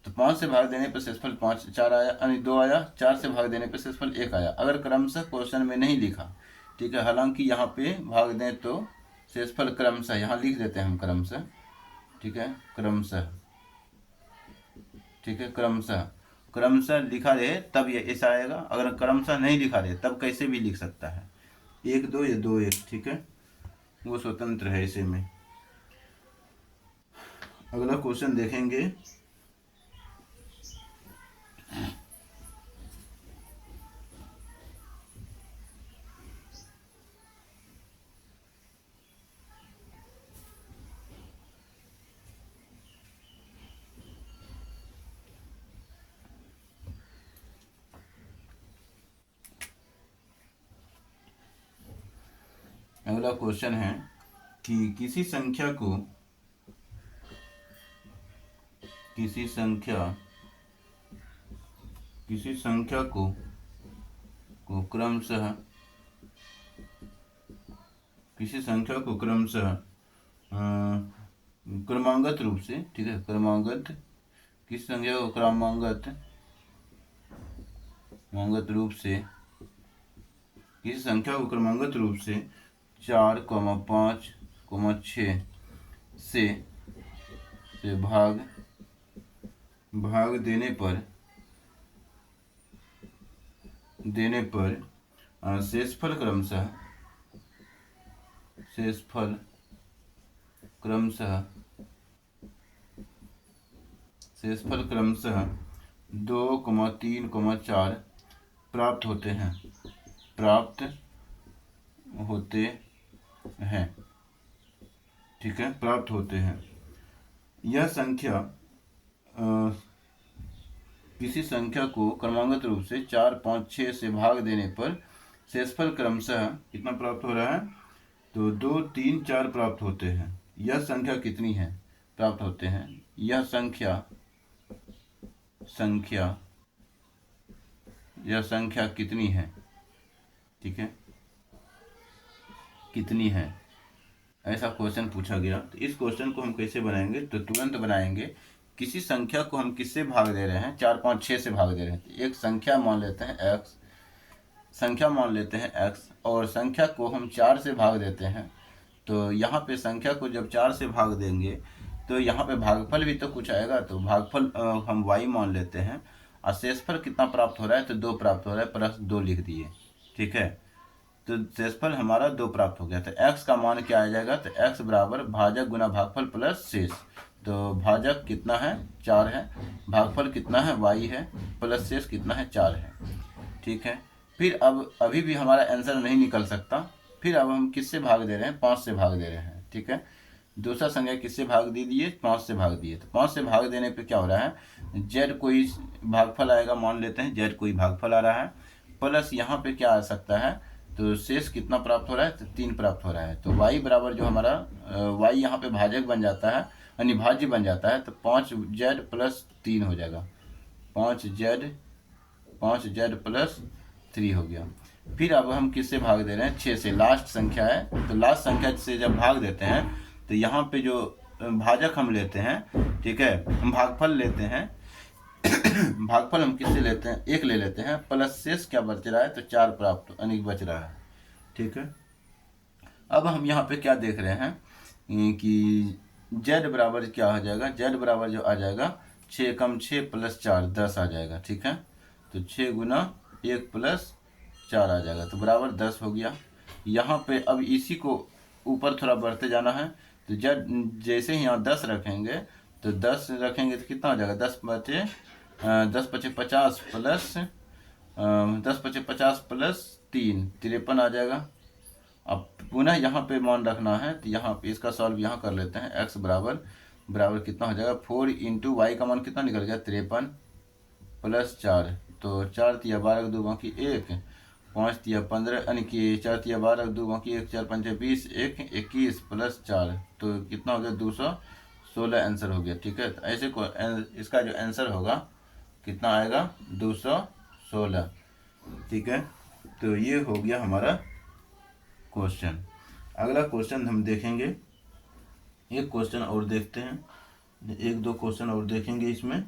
Speaker 1: तो 5 से भाग देने पर शेषफल 5 4 आया, यानी 2 आया। 4 से भाग देने पर शेषफल 1 आया, अगर क्रमशः क्वेश्चन में नहीं लिखा। ठीक है, हालांकि यहाँ पे भाग दें तो शेषफल क्रमशः यहाँ लिख देते हैं हम क्रमशः। ठीक है, क्रमशः। ठीक है, क्रमशः क्रमशः लिखा रहे तब ये ऐसा आएगा, अगर क्रमशः नहीं लिखा रहे तब कैसे भी लिख सकता है 1,2 या 2,1। ठीक है, वो स्वतंत्र है ऐसे में। अगला क्वेश्चन देखेंगे। अगला क्वेश्चन है कि किसी संख्या को क्रमशः क्रमांगत रूप से। ठीक है, किसी संख्या को क्रमांगत रूप से 4, 5, 6 से भाग देने पर शेषफल क्रमशः 2, 3, 4 प्राप्त होते हैं। ठीक है, प्राप्त होते हैं। यह संख्या किसी संख्या को क्रमांगत रूप से 4, 5, 6 से भाग देने पर शेषफल क्रमशः कितना प्राप्त हो रहा है, तो 2, 3, 4 प्राप्त होते हैं। यह संख्या कितनी है, प्राप्त होते हैं। यह संख्या कितनी है। ठीक है, कितनी है, ऐसा क्वेश्चन पूछा गया। तो इस क्वेश्चन को हम कैसे बनाएंगे, तो तुरंत बनाएंगे। किसी संख्या को हम किससे भाग दे रहे हैं, 4, 5, 6 से भाग दे रहे हैं। तो एक संख्या मान लेते हैं x, और संख्या को हम 4 से भाग देते हैं। तो यहाँ पे संख्या को जब 4 से भाग देंगे तो यहाँ पे भागफल भी तो कुछ आएगा, तो भागफल हम y मान लेते हैं। और शेषफल कितना प्राप्त हो रहा है, तो 2 प्राप्त हो रहा है, प्लस 2 लिख दिए। ठीक है, तो शेषफल हमारा 2 प्राप्त हो गया। तो x का मान क्या आ जाएगा, तो x बराबर भाजक गुना भागफल प्लस शेष। तो भाजक कितना है, 4 है, भागफल कितना है, y है, प्लस शेष कितना है, 4 है। ठीक है, फिर अब अभी भी हमारा आंसर नहीं निकल सकता। फिर अब हम किससे भाग दे रहे हैं, 5 से भाग दे रहे हैं। ठीक है, दूसरा संख्या किससे भाग दे दिए, 5 से भाग दिए। तो 5 से भाग देने पे क्या हो रहा है, z कोई भागफल आएगा, मान लेते हैं z कोई भागफल आ रहा है, प्लस यहाँ पे क्या आ सकता है, तो शेष कितना प्राप्त हो रहा है, तो 3 प्राप्त हो रहा है। तो y बराबर जो हमारा y यहाँ पे भाजक बन जाता है, अनिभाज्य बन जाता है। तो 5z प्लस 3 हो जाएगा, 5z प्लस 3 हो गया। फिर अब हम किससे भाग दे रहे हैं, 6 से, लास्ट संख्या है। तो लास्ट संख्या से जब भाग देते हैं तो यहाँ पे जो भाजक हम लेते हैं, ठीक है, हम भागफल लेते हैं भागफल हम किससे लेते हैं, 1 ले लेते हैं, प्लस शेष क्या बच रहा है, तो 4 प्राप्त अनिक बच रहा है। ठीक है, अब हम यहाँ पे क्या देख रहे हैं कि z बराबर क्या हो जाएगा, z बराबर जो आ जाएगा 6 कम 6 प्लस 4 10 आ जाएगा। ठीक है, तो 6 गुना 1 प्लस 4 आ जाएगा, तो बराबर 10 हो गया। यहाँ पे अब इसी को ऊपर थोड़ा बढ़ते जाना है। तो जैसे ही यहाँ 10 रखेंगे तो 10 रखेंगे तो कितना हो जाएगा, 10 बचे 50 प्लस 10 बचे 50 प्लस 3 53 आ जाएगा। अब पुनः यहाँ पे मान रखना है, तो यहाँ पे इसका सॉल्व यहाँ कर लेते हैं। x बराबर बराबर कितना हो जाएगा, 4 इंटू वाई का मान कितना निकल गया, 53 प्लस 4, तो 4 तिया 12 2 बाकी 1, 5 तिया 15 यानी कि 4 तिया 12 2 बाकी 1, 4 5 20, 1 21 प्लस 4, तो कितना हो गया, 216 आंसर हो गया। ठीक है, तो ऐसे को इसका जो आंसर होगा कितना आएगा, 216। ठीक है, तो ये हो गया हमारा क्वेश्चन। अगला क्वेश्चन हम देखेंगे, एक क्वेश्चन और देखते हैं, एक दो क्वेश्चन और देखेंगे इसमें,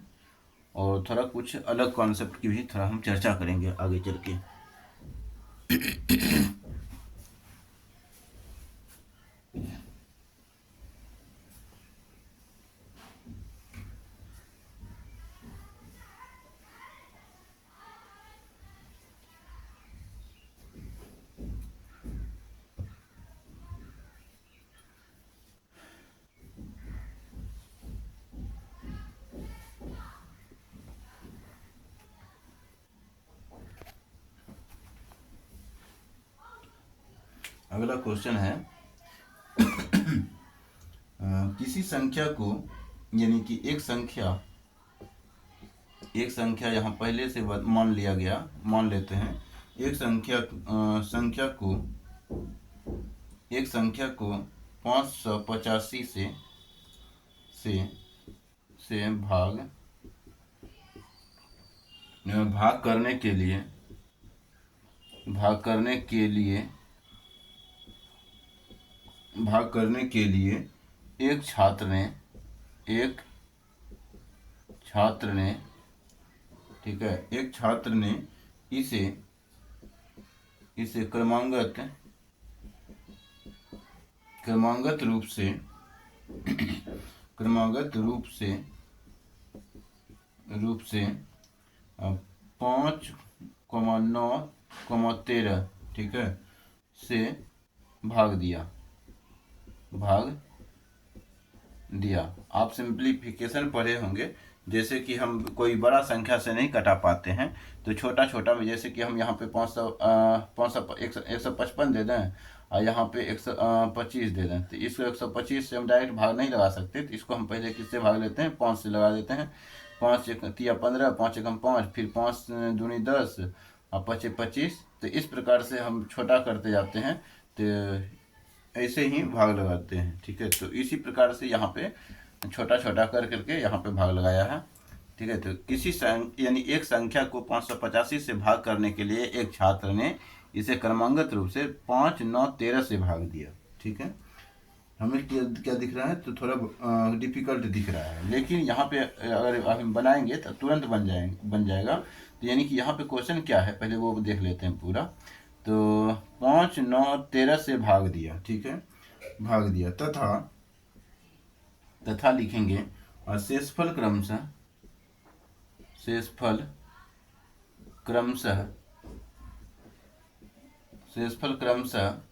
Speaker 1: और थोड़ा कुछ अलग कॉन्सेप्ट की भी थोड़ा हम चर्चा करेंगे आगे चल के। अगला क्वेश्चन है किसी संख्या को, यानी कि एक संख्या यहाँ पहले से मान लिया गया, मान लेते हैं एक संख्या को 585 से भाग करने के लिए एक छात्र ने ठीक है, एक छात्र ने इसे क्रमागत रूप से 5,9,13 ठीक है से भाग दिया। आप सिंप्लीफिकेशन पढ़े होंगे, जैसे कि हम कोई बड़ा संख्या से नहीं कटा पाते हैं, तो छोटा छोटा में, जैसे कि हम यहाँ पे 155 दे दें और यहाँ पे 125 दे दें, तो इसको 125 से हम डायरेक्ट भाग नहीं लगा सकते, तो इसको हम पहले किससे भाग लेते हैं, 5 से लगा देते हैं। 5 एक तिया 15, 5 एकम 5, फिर 5 दूनी 10 और 5 25, तो इस प्रकार से हम छोटा करते जाते हैं, तो ऐसे ही भाग लगाते हैं। ठीक है, तो इसी प्रकार से यहाँ पे छोटा छोटा कर करके यहाँ पे भाग लगाया है। ठीक है, तो यानी एक संख्या को 585 से भाग करने के लिए एक छात्र ने इसे क्रमागत रूप से 5, 9, 13 से भाग दिया। ठीक है, हमें क्या दिख रहा है, तो थोड़ा डिफिकल्ट दिख रहा है, लेकिन यहाँ पे अगर हम बनाएंगे तो तुरंत बन जाएगा। तो यानी कि यहाँ पे क्वेश्चन क्या है, पहले वो देख लेते हैं पूरा। तो 5, 9, 13 से भाग दिया। ठीक है, भाग दिया तथा लिखेंगे, और शेषफल क्रमशः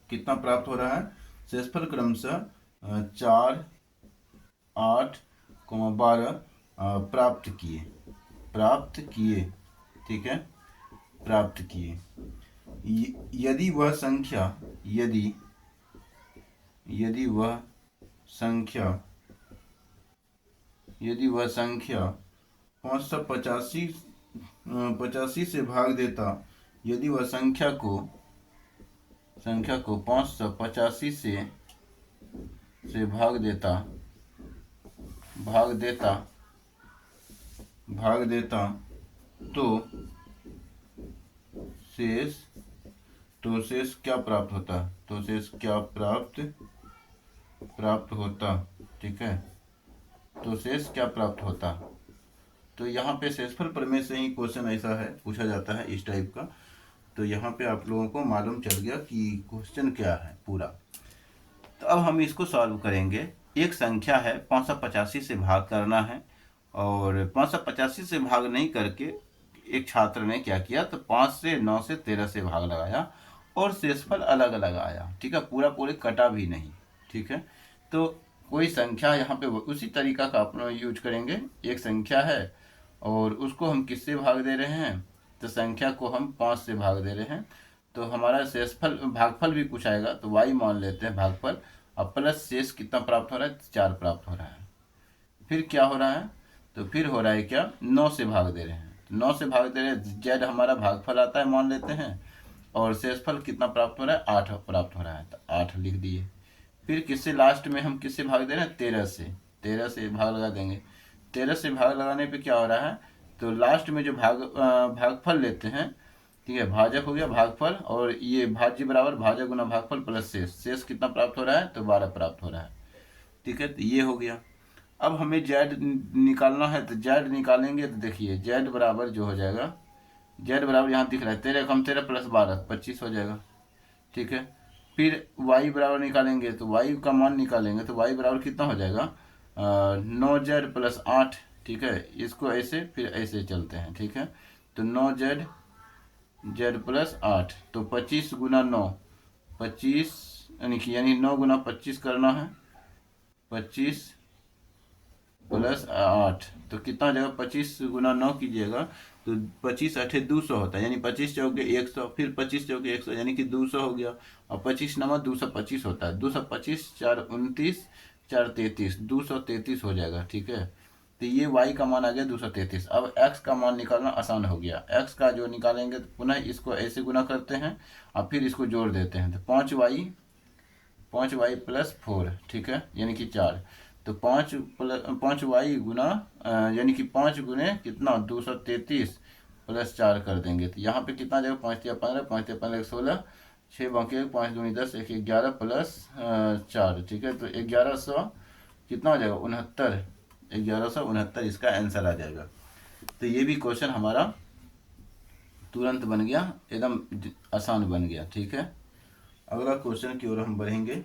Speaker 1: कितना प्राप्त हो रहा है, शेषफल क्रमशः 4, 8, 12 प्राप्त किए। ठीक है, प्राप्त किए। यदि वह संख्या 585 से भाग देता, यदि वह संख्या को 585 से भाग देता तो शेष क्या प्राप्त होता, ठीक है, तो शेष क्या प्राप्त होता। तो यहाँ पे शेषफल प्रमेय से ही क्वेश्चन ऐसा है पूछा जाता है इस टाइप का। तो यहाँ पे आप लोगों को मालूम चल गया कि क्वेश्चन क्या है पूरा। तो अब हम इसको सॉल्व करेंगे। एक संख्या है 585 से भाग करना है, और 585 से भाग नहीं करके एक छात्र ने क्या किया, तो 5 से 9 से 13 से भाग लगाया और शेषफल अलग अलग आया। ठीक है, पूरे कटा भी नहीं। ठीक है, तो कोई संख्या यहाँ पे उसी तरीका का अपना यूज करेंगे। एक संख्या है और उसको हम किससे भाग दे रहे हैं, तो संख्या को हम 5 से भाग दे रहे हैं, तो हमारा शेषफल भागफल भी कुछ आएगा, तो y मान लेते हैं भागफल, अब प्लस शेष कितना प्राप्त हो रहा है, 4 प्राप्त हो रहा है। फिर क्या हो रहा है, तो फिर हो रहा है क्या, 9 से भाग दे रहे हैं, तो 9 से भाग दे रहे हैं, जेड हमारा भागफल आता है मान लेते हैं, और शेषफल कितना प्राप्त हो रहा है, 8 प्राप्त हो रहा है, तो 8 लिख दिए। फिर किससे लास्ट में हम किससे भाग दे रहे हैं, 13 से, 13 से भाग लगा देंगे। 13 से भाग लगाने पे क्या हो रहा है, तो लास्ट में जो भागफल लेते हैं, ठीक है, भाजक हो गया भागफल, और ये भाज्य बराबर भाजक गुना भागफल प्लस शेष, शेष कितना प्राप्त हो रहा है, तो 12 प्राप्त हो रहा है। ठीक है, तो ये हो गया। अब हमें जेड निकालना है, तो जेड निकालेंगे तो देखिए जेड बराबर जो हो जाएगा, जेड बराबर यहाँ दिख रहा है 13 कम 13 प्लस 12 25 हो जाएगा। ठीक है, फिर y बराबर निकालेंगे, तो y का मान निकालेंगे, तो y बराबर कितना हो जाएगा, 9z+8। ठीक है, इसको ऐसे फिर ऐसे चलते हैं। ठीक है, तो 9z z+8, तो 25 गुना 9, 25 यानी 9 गुना 25 करना है, 25 प्लस 8, तो कितना हो जाएगा, 25 गुना 9 कीजिएगा तो 25 8 200 होता है, यानी 25 चौके 100, फिर 25 चौके 100 यानी कि 200 हो गया। और 25 नंबर 225 होता है, 225 4 29 4 33, 233 हो जाएगा। ठीक है, तो ये y का मान आ गया 233। अब x का मान निकालना आसान हो गया, x का जो निकालेंगे तो पुनः इसको ऐसे गुना करते हैं और फिर इसको जोड़ देते हैं, तो 5y प्लस 4, ठीक है, यानी कि 4, तो 5y गुना यानी कि 5 गुने कितना 233 प्लस 4 कर देंगे, तो यहाँ पे कितना जाएगा, 5 या 15, 5 या 15 16, 6 बाकी 5 दूनी 10, 1 11 प्लस 4। ठीक है, तो 1100 कितना हो जाएगा, 69, 1169 इसका आंसर आ जाएगा। तो ये भी क्वेश्चन हमारा तुरंत बन गया, एकदम आसान बन गया। ठीक है, अगला क्वेश्चन की ओर हम बढ़ेंगे।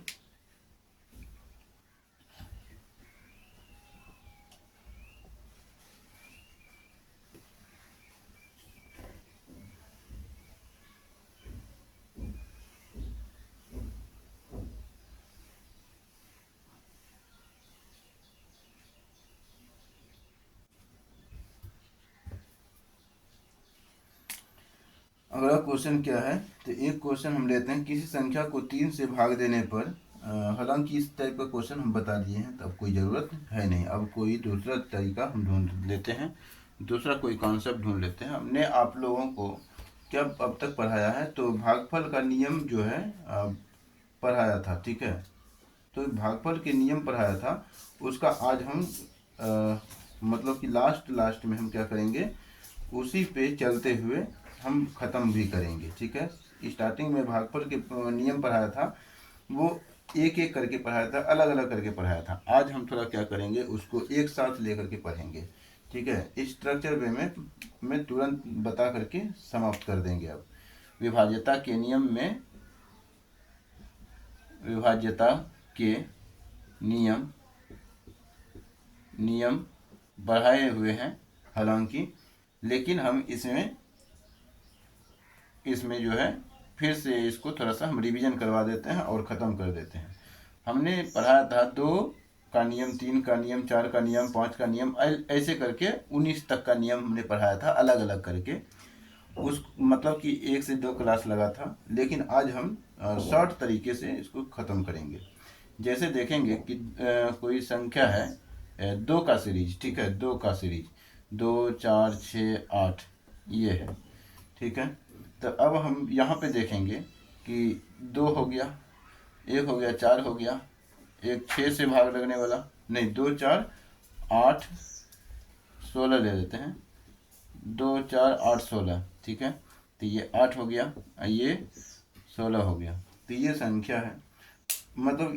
Speaker 1: अगला क्वेश्चन क्या है, तो एक क्वेश्चन हम लेते हैं, किसी संख्या को 3 से भाग देने पर, हालांकि इस टाइप का क्वेश्चन हम बता दिए हैं तो अब कोई ज़रूरत है नहीं, अब कोई दूसरा तरीका हम ढूंढ लेते हैं, दूसरा कोई कॉन्सेप्ट ढूंढ लेते हैं। हमने आप लोगों को क्या अब तक पढ़ाया है, तो भागफल का नियम जो है पढ़ाया था। ठीक है, तो भागफल के नियम पढ़ाया था, उसका आज हम मतलब कि लास्ट में हम क्या करेंगे, उसी पे चलते हुए हम ख़त्म भी करेंगे। ठीक है, स्टार्टिंग में भागफल के नियम पढ़ाया था, वो एक एक करके पढ़ाया था, अलग अलग करके पढ़ाया था। आज हम थोड़ा क्या करेंगे, उसको एक साथ लेकर के पढ़ेंगे। ठीक है, स्ट्रक्चर वे में तुरंत बता करके समाप्त कर देंगे। अब विभाज्यता के नियम में, विभाज्यता के नियम बढ़ाए हुए हैं हालांकि, लेकिन हम इसमें जो है फिर से इसको थोड़ा सा हम रिवीजन करवा देते हैं और ख़त्म कर देते हैं। हमने पढ़ाया था 2 का नियम, 3 का नियम, 4 का नियम, 5 का नियम, ऐसे करके 19 तक का नियम हमने पढ़ाया था अलग अलग करके, उस मतलब कि 1 से 2 क्लास लगा था। लेकिन आज हम शॉर्ट तरीके से इसको ख़त्म करेंगे। जैसे देखेंगे कि कोई संख्या है 2 का सीरीज, ठीक है, 2 का सीरीज 2 4 6 8 ये है। ठीक है, तो अब हम यहाँ पे देखेंगे कि 2 हो गया, 1 हो गया, 4 हो गया, एक 6 से भाग लगने वाला नहीं, 2 4 8 16 ले लेते हैं, 2 4 8 16। ठीक है, तो ये 8 हो गया, ये 16 हो गया। तो ये संख्या है, मतलब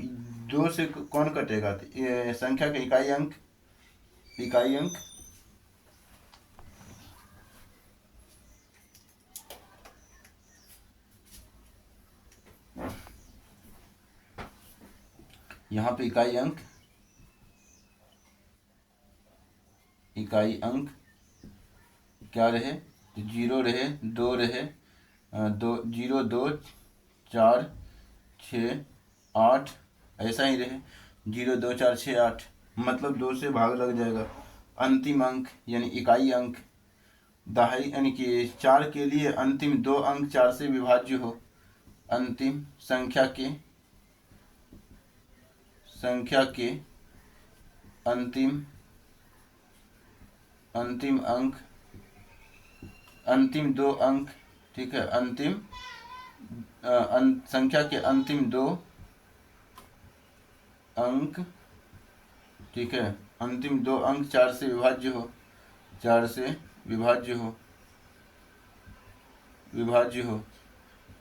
Speaker 1: 2 से कौन कटेगा, तो ये संख्या का इकाई अंक यहाँ पे इकाई अंक क्या रहे, तो 0 रहे, 2 रहे, 0 2 4 6 8 ऐसा ही रहे, 0 2 4 6 8, मतलब 2 से भाग लग जाएगा। अंतिम अंक यानी इकाई अंक दहाई, यानी कि 4 के लिए अंतिम 2 अंक 4 से विभाज्य हो, अंतिम संख्या के अंतिम अंक, अंतिम दो अंक, ठीक है, संख्या के अंतिम दो अंक, ठीक है, अंतिम दो अंक 4 से विभाज्य हो, 4 से विभाज्य हो,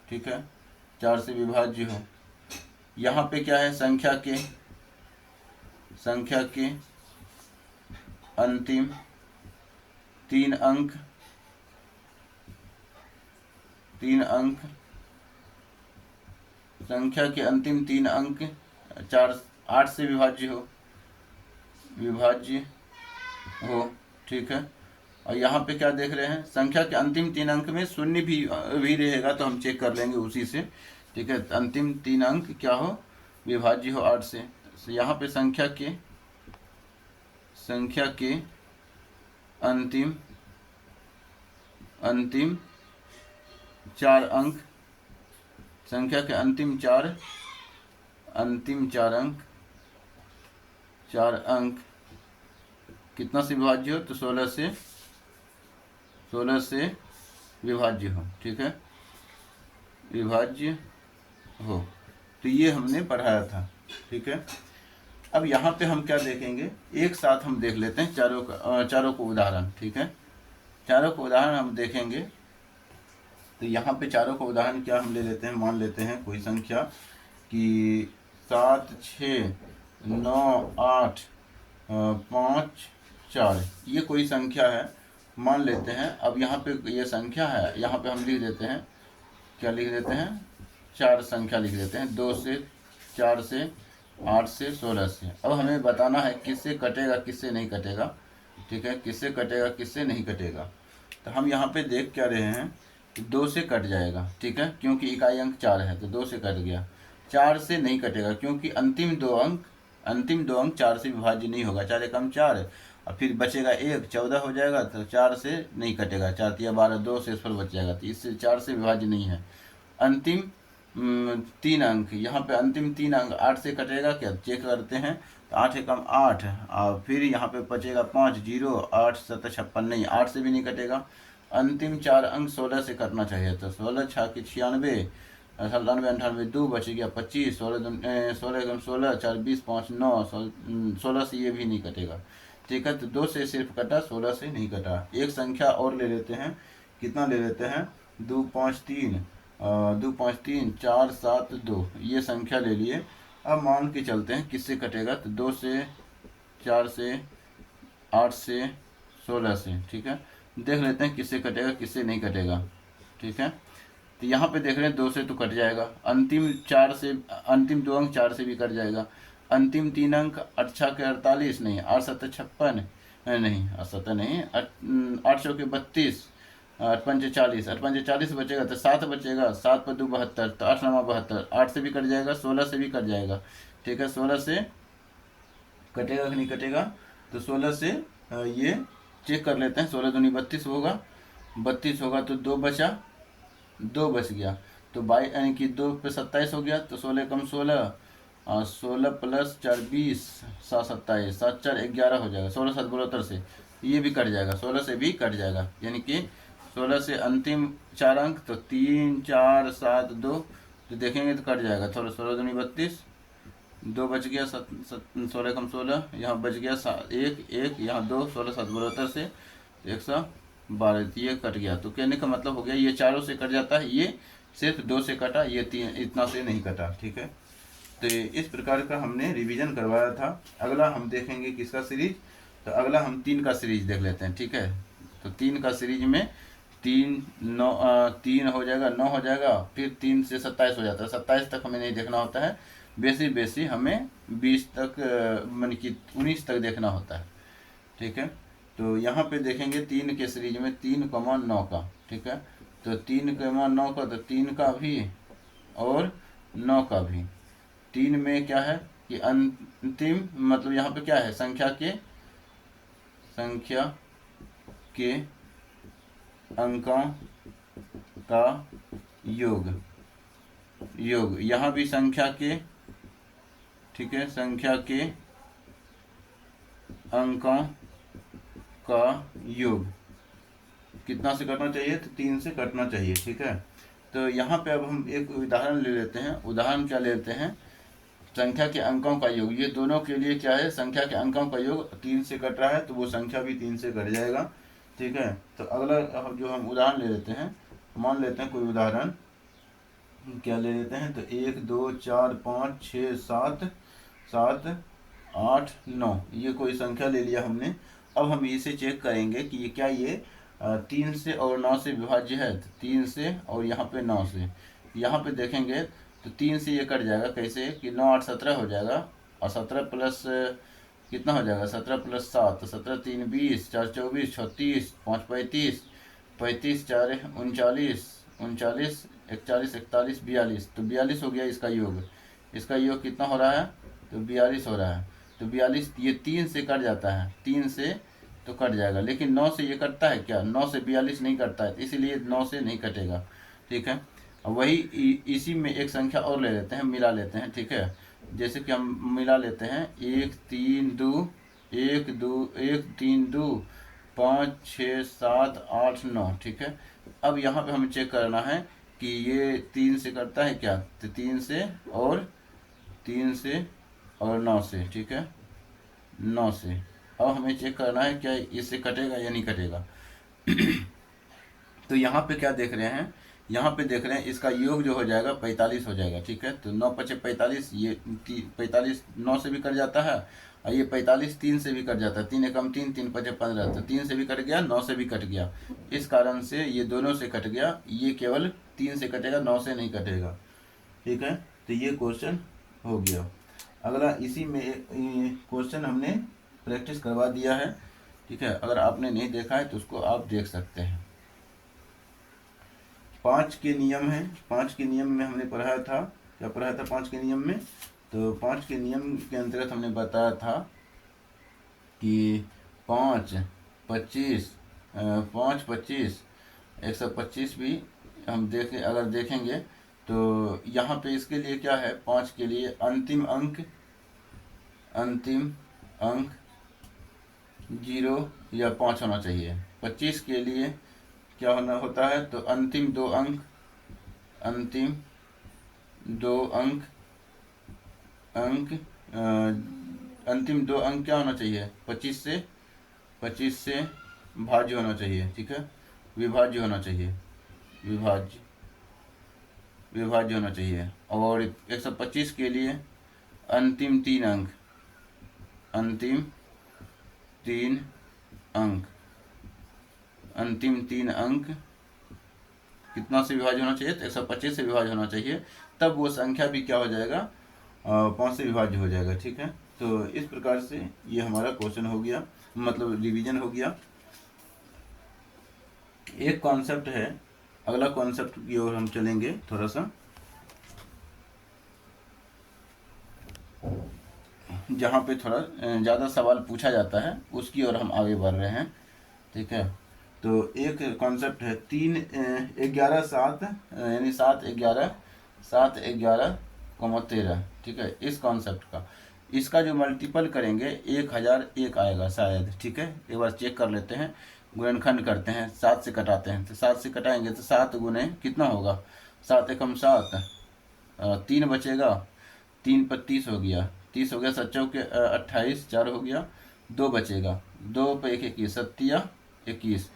Speaker 1: ठीक है, 4 से विभाज्य हो। यहाँ पे क्या है, संख्या के अंतिम 3 अंक, संख्या के अंतिम 3 अंक 8 से विभाज्य हो, ठीक है। और यहाँ पे क्या देख रहे हैं, संख्या के अंतिम 3 अंक में शून्य भी रहेगा, तो हम चेक कर लेंगे उसी से, ठीक है। अंतिम 3 अंक क्या हो, विभाज्य हो 8 से। तो यहाँ पे संख्या के अंतिम 4 अंक, संख्या के अंतिम 4 अंक कितना से विभाज्य हो, तो 16 से विभाज्य हो, ठीक है, विभाज्य हो। तो ये हमने पढ़ाया था, ठीक है। अब यहाँ पे हम क्या देखेंगे, एक साथ हम देख लेते हैं चारों को उदाहरण, ठीक है। चारों को उदाहरण हम देखेंगे। तो यहाँ पे चारों को उदाहरण क्या हम ले लेते हैं, मान लेते हैं कोई संख्या कि 7, 6, 9, 8, 5, 4, ये कोई संख्या है, मान लेते हैं। अब यहाँ पे ये संख्या है, यहाँ पे हम लिख देते हैं, क्या लिख देते हैं, 4 संख्या लिख देते हैं, 2 से, 4 से, 8 से, 16 से। अब हमें बताना है किससे कटेगा किससे नहीं कटेगा, ठीक है, किससे कटेगा किससे नहीं कटेगा। तो हम यहाँ पे देख क्या रहे हैं कि 2 से कट जाएगा, ठीक है, क्योंकि इकाई अंक 4 है, तो 2 से कट गया। 4 से नहीं कटेगा क्योंकि अंतिम दो अंक 4 से विभाज्य नहीं होगा, 4 एकम 4, और फिर बचेगा 1, 14 हो जाएगा, तो 4 से नहीं कटेगा, 4 तिया 12, 2 से इस पर बच जाएगा, तो इससे 4 से विभाज्य नहीं है। अंतिम 3 अंक, यहाँ पे अंतिम 3 अंक 8 से कटेगा क्या, चेक करते हैं, तो 8 एकम 8, और फिर यहाँ पे बचेगा 5, 0, 8, 7, 56, नहीं, 8 से भी नहीं कटेगा। अंतिम 4 अंक 16 से कटना चाहिए, तो 16 6 के 96, 97, 98, 2 बच गया 25, 16 एकम 16, 4, 20, 5, 9, 16 से ये भी नहीं कटेगा, ठीक है। तो 2 से सिर्फ कटा, 16 से नहीं कटा। एक संख्या और ले लेते हैं, कितना ले लेते हैं, 2, 5, 3, 4, 7, 2, ये संख्या ले लिए। अब मान के चलते हैं किससे कटेगा, तो 2 से, 4 से, 8 से, 16 से, ठीक है। देख लेते हैं किससे कटेगा किससे नहीं कटेगा, ठीक है। तो यहाँ पे देख रहे हैं 2 से तो कट जाएगा, अंतिम 2 अंक 4 से भी कट जाएगा, अंतिम 3 अंक 8 के 48, नहीं, 8 7 56, नहीं, 8 7 नहीं, 8 चौके 32, 8 पंचे 40, 8 पंचे 40 बचेगा, तो 7 बचेगा, 7 पर 2 72, तो 8 9 72, 8 से भी कट जाएगा, 16 से भी कट जाएगा, ठीक है। 16 से कटेगा कि नहीं कटेगा, तो 16 से ये चेक कर लेते हैं, 16 दूनी 32 होगा, 32 होगा तो 2 बच गया, तो 22 यानी कि 2 पे 27 हो गया, तो 16 कम 16, 16 प्लस 4 20, 7 27, 7 4 11 हो जाएगा, 16 7 72 से ये भी कट जाएगा, 16 से भी कट जाएगा, यानी कि 16 से अंतिम 4 अंक, तो 3, 4, 7, 2, तो देखेंगे तो कट जाएगा, थोड़ा 16 दूनी 32, 2 बच गया, 16 कम 16, यहाँ बच गया 1, यहाँ 2, 16 7 72 से 112, ये कट गया। तो कहने का मतलब हो गया ये चारों से कट जाता है, ये सिर्फ 2 से कटा, ये 3 इतना से नहीं कटा, ठीक है। तो इस प्रकार का हमने रिवीजन करवाया था। अगला हम देखेंगे किसका सीरीज, तो अगला हम 3 का सीरीज देख लेते हैं, ठीक है। तो 3 का सीरीज में 3 हो जाएगा, 9 हो जाएगा, फिर 3 से 27 हो जाता है, 27 तक हमें नहीं देखना होता है, बेसी हमें 20 तक मान कि 19 तक देखना होता है, ठीक है। तो यहाँ पे देखेंगे 3 के सीरीज में 3,9 का, ठीक है। तो 3,9 का, तो 3 का भी और 9 का भी। 3 में क्या है कि अंतिम, मतलब यहाँ पे क्या है, संख्या के अंकों का योग, योग, यहाँ भी संख्या के, ठीक है, संख्या के अंकों का योग कितना से कटना चाहिए, तो 3 से कटना चाहिए, ठीक है। तो यहाँ पे अब हम एक उदाहरण ले लेते हैं। उदाहरण क्या लेते हैं, संख्या के अंकों का योग। ये दोनों के लिए क्या है, संख्या के अंकों का योग 3 से कट रहा है, तो वो संख्या भी 3 से कट जाएगा, ठीक है। तो अगला जो हम उदाहरण ले लेते हैं, मान लेते हैं कोई उदाहरण, क्या ले लेते हैं, तो 1 2 4 5 6 7 7 8 9, ये कोई संख्या ले लिया हमने। अब हम इसे चेक करेंगे कि ये क्या, ये 3 से और 9 से विभाज्य है, तो 3 से और यहाँ पे 9 से, यहाँ पे देखेंगे तो 3 से ये कट जाएगा, कैसे कि 9 8 17 हो जाएगा, और 17 प्लस कितना हो जाएगा, 17 प्लस 7, तो 17 3 20, 4 24, 36, 5 35, 35 4 39, 39 41 41 42, तो 42 हो गया इसका योग। इसका योग कितना हो रहा है, तो 42 हो रहा है। तो 42 ये 3 से कट जाता है, 3 से तो कट जाएगा, लेकिन 9 से ये कटता है क्या, 9 से 42 नहीं कटता है, इसीलिए 9 से नहीं कटेगा, ठीक है। वही इसी में एक संख्या और ले लेते हैं, मिला लेते हैं, ठीक है। जैसे कि हम मिला लेते हैं 1 3 2 1 2 1 3 2 5 6 7 8 9, ठीक है। अब यहाँ पे हमें चेक करना है कि ये 3 से कटता है क्या, तो 3 से और 3 से और 9 से, ठीक है, 9 से। अब हमें चेक करना है क्या इससे कटेगा या नहीं कटेगा। तो यहाँ पे क्या देख रहे हैं, यहाँ पे देख रहे हैं इसका योग जो हो जाएगा 45 हो जाएगा, ठीक है। तो 9 पचे 45, ये 45 9 से भी कट जाता है, और ये 45 3 से भी कट जाता है, 3 एकम 3 3 पचे 15, तो 3 से भी कट गया, 9 से भी कट गया, इस कारण से ये दोनों से कट गया, ये केवल 3 से कटेगा, 9 से नहीं कटेगा, ठीक है। तो ये क्वेश्चन हो गया। अगला इसी में क्वेश्चन हमने प्रैक्टिस करवा दिया है, ठीक है। अगर आपने नहीं देखा है तो उसको आप देख सकते हैं। 5 के नियम है, 5 के नियम में हमने पढ़ाया था, क्या पढ़ाया था 5 के नियम में, तो 5 के नियम के अंतर्गत हमने बताया था कि 5 25 5 25 125 भी हम देखें, अगर देखेंगे तो यहाँ पे इसके लिए क्या है, 5 के लिए अंतिम अंक 0 या 5 होना चाहिए। 25 के लिए क्या होता है, तो अंतिम दो अंक अंतिम दो अंक क्या होना चाहिए, 25 से भाज्य होना चाहिए, ठीक है, विभाज्य होना चाहिए, विभाज्य होना चाहिए। और 125 के लिए अंतिम 3 अंक अंतिम तीन अंक कितना से विभाज्य होना चाहिए, तो 125 से विभाज्य होना चाहिए, तब वो संख्या भी क्या हो जाएगा, 5 से विभाज्य हो जाएगा, ठीक है। तो इस प्रकार से ये हमारा क्वेश्चन हो गया, मतलब रिवीजन हो गया। एक कॉन्सेप्ट है, अगला कॉन्सेप्ट की ओर हम चलेंगे थोड़ा सा, जहाँ पे थोड़ा ज़्यादा सवाल पूछा जाता है, उसकी ओर हम आगे बढ़ रहे हैं, ठीक है। तो एक कॉन्सेप्ट है 3 11 7 यानी 7 11 13, ठीक है, इस कॉन्सेप्ट का, इसका जो मल्टीपल करेंगे 1001 आएगा शायद, ठीक है। एक बार चेक कर लेते हैं, गुणनखंड करते हैं, 7 से कटाते हैं, तो 7 से कटाएंगे तो 7 गुने कितना होगा, 7 एकम 7, 3 बचेगा, 3 पर 30 हो गया, 30 हो गया, 7 चौके 28, 4 हो गया, 2 बचेगा, 2 पे 1 21, 7 21।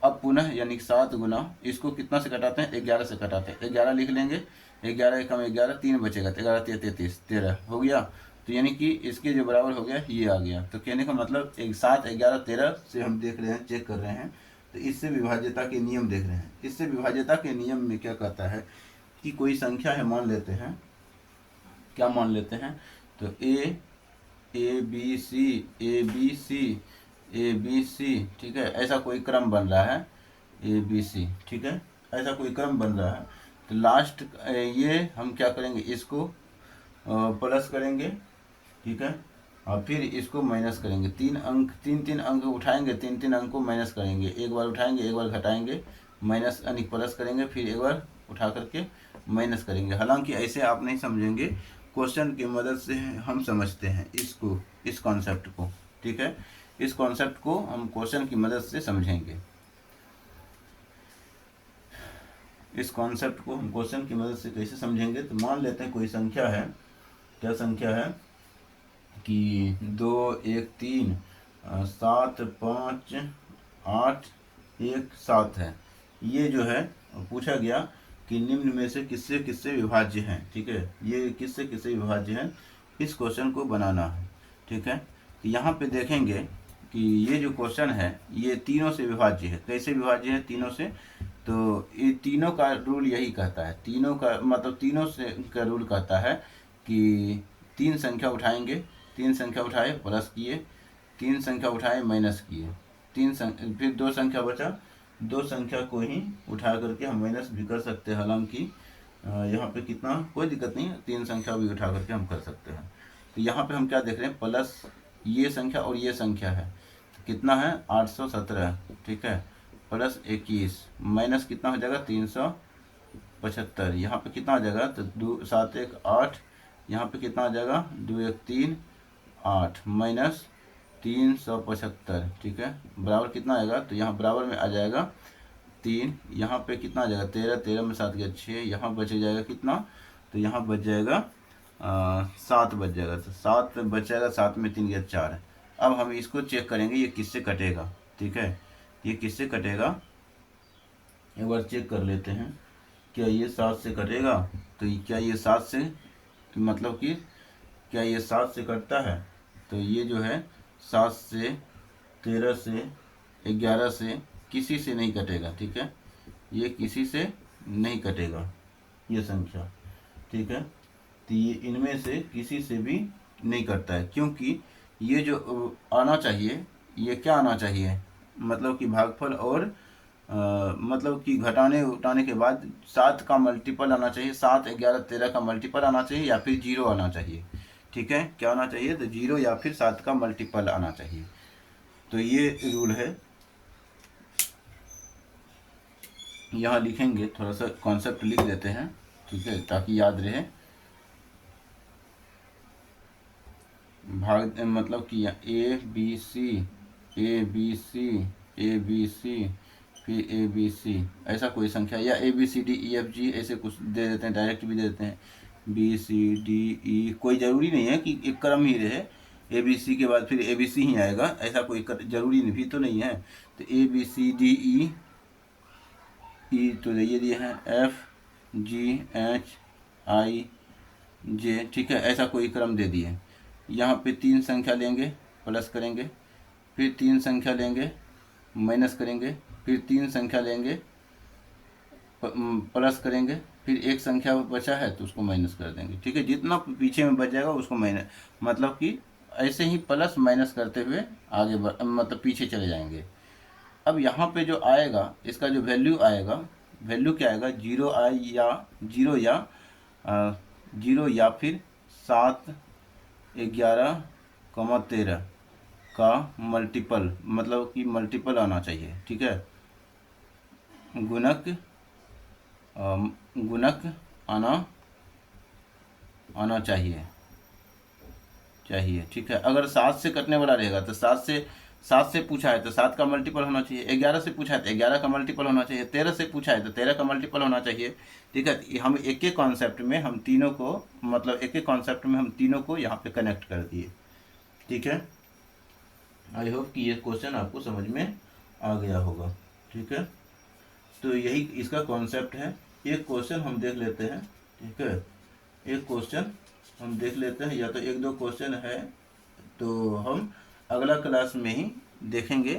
Speaker 1: अब पुनः यानी 7 गुना, इसको कितना से कटाते हैं, 11 से कटाते हैं, 11 लिख लेंगे, 11 एकम 11, 3 बचेगा, 11 33 13 हो गया। तो यानी कि इसके जो बराबर हो गया ये आ गया। तो कहने का मतलब 7 11 13 से हम देख रहे हैं, चेक कर रहे हैं, तो इससे विभाज्यता के नियम देख रहे हैं। इससे विभाज्यता के नियम में क्या कहता है कि कोई संख्या है, मान लेते हैं, क्या मान लेते हैं, तो ए बी सी, ठीक है, ऐसा कोई क्रम बन रहा है, ए बी सी, ठीक है, ऐसा कोई क्रम बन रहा है। तो लास्ट ये हम क्या करेंगे, इसको प्लस करेंगे, ठीक है, और फिर इसको माइनस करेंगे, 3 अंक उठाएंगे, 3 अंक को माइनस करेंगे, एक बार उठाएंगे, एक बार घटाएंगे, माइनस यानी प्लस करेंगे, फिर एक बार उठा करके माइनस करेंगे। हालांकि ऐसे आप नहीं समझेंगे, क्वेश्चन की मदद से हम समझते हैं इसको, इस कॉन्सेप्ट को। ठीक है, इस कॉन्सेप्ट को हम क्वेश्चन की मदद से समझेंगे। इस कॉन्सेप्ट को हम क्वेश्चन की मदद से कैसे समझेंगे, तो मान लेते हैं कोई संख्या है, क्या संख्या है कि 2 1 3 7 5 8 1 7 है। ये जो है पूछा गया कि निम्न में से किससे किससे विभाज्य हैं। ठीक है, ये किससे किससे विभाज्य हैं, इस क्वेश्चन को बनाना है। ठीक है, तो यहाँ पे देखेंगे कि ये जो क्वेश्चन है ये तीनों से विभाज्य है। कैसे विभाज्य है? तीनों से। तो ये तीनों का रूल यही कहता है, तीनों का मतलब तीनों से का रूल कहता है कि 3 संख्या उठाएंगे, 3 संख्या उठाए प्लस किए, 3 संख्या उठाए माइनस किए, फिर 2 संख्या बचा, 2 संख्या को ही उठा करके हम माइनस भी कर सकते हैं। हालांकि यहाँ पे कितना कोई दिक्कत नहीं है, 3 संख्या भी उठा करके हम कर सकते हैं। तो यहाँ पे हम क्या देख रहे हैं, प्लस ये संख्या और ये संख्या है, तो कितना है 817। ठीक है, प्लस 21 माइनस कितना हो जाएगा 375। यहाँ पे कितना आ जाएगा, तो 2 7 1 8, यहाँ पे कितना आ जाएगा 2 1 3 8 माइनस 375। ठीक है, बराबर कितना आएगा, तो यहाँ बराबर में आ जाएगा 3, यहाँ पे कितना आ जाएगा 13, 13 में 7 गया 6, यहाँ बच जाएगा कितना, तो यहाँ बच जाएगा 7 बच जाएगा, तो 7 बच जाएगा, 7 में 3 गया 4। अब हम इसको चेक करेंगे ये किससे कटेगा। ठीक है, ये किससे कटेगा एक बार चेक कर लेते हैं। क्या ये 7 से कटेगा, तो क्या ये 7 से, मतलब कि क्या ये 7 से कटता है, तो ये जो है 7 से, 13 से, 11 से किसी से नहीं कटेगा। ठीक है, ये किसी से नहीं कटेगा ये संख्या। ठीक है, तो ये इनमें से किसी से भी नहीं कटता है, क्योंकि ये जो आना चाहिए, ये क्या आना चाहिए, मतलब कि भागफल और मतलब कि घटाने उठाने के बाद 7 का मल्टीपल आना चाहिए, 7 11 13 का मल्टीपल आना चाहिए, या फिर 0 आना चाहिए। ठीक है, क्या आना चाहिए, तो 0 या फिर 7 का मल्टीपल आना चाहिए। तो ये रूल है, यहाँ लिखेंगे, थोड़ा सा कॉन्सेप्ट लिख देते हैं। ठीक है, ताकि याद रहे। भाग मतलब कि A B C, A B C, A B C, फिर ए बी सी, ऐसा कोई संख्या, या A B C D E F G ऐसे कुछ दे देते हैं, डायरेक्ट भी दे देते हैं, बी सी डी ई, कोई ज़रूरी नहीं है कि एक क्रम ही रहे, ए बी सी के बाद फिर ए बी सी ही आएगा, ऐसा कोई ज़रूरी भी तो नहीं है। तो ए बी सी डी ई, ई तो ये दिए हैं एफ जी एच आई जे। ठीक है, ऐसा कोई क्रम दे दिए। यहाँ पे 3 संख्या लेंगे प्लस करेंगे, फिर 3 संख्या लेंगे माइनस करेंगे, फिर 3 संख्या लेंगे प्लस करेंगे, फिर एक संख्या बचा है तो उसको माइनस कर देंगे। ठीक है, जितना पीछे में बच जाएगा उसको माइनस, मतलब कि ऐसे ही प्लस माइनस करते हुए आगे मतलब पीछे चले जाएंगे। अब यहाँ पे जो आएगा, इसका जो वैल्यू आएगा, वैल्यू क्या आएगा, 0 या फिर 7 11 13 का मल्टीपल, मतलब कि मल्टीपल आना चाहिए। ठीक है, गुणक आना चाहिए। ठीक है, अगर 7 से कटने वाला रहेगा तो 7 से पूछा है तो 7 का मल्टीपल होना चाहिए, 11 से पूछा है तो 11 का मल्टीपल होना चाहिए, 13 से पूछा है तो 13 का मल्टीपल होना चाहिए। ठीक है, हम एक एक कॉन्सेप्ट में हम तीनों को, मतलब एक एक कॉन्सेप्ट में हम तीनों को यहाँ पे कनेक्ट कर दिए। ठीक है, आई होप कि ये क्वेश्चन आपको समझ में आ गया होगा। ठीक है, तो यही इसका कॉन्सेप्ट है। एक क्वेश्चन हम देख लेते हैं। ठीक है, एक क्वेश्चन हम देख लेते हैं, या तो 1 2 क्वेश्चन है तो हम अगला क्लास में ही देखेंगे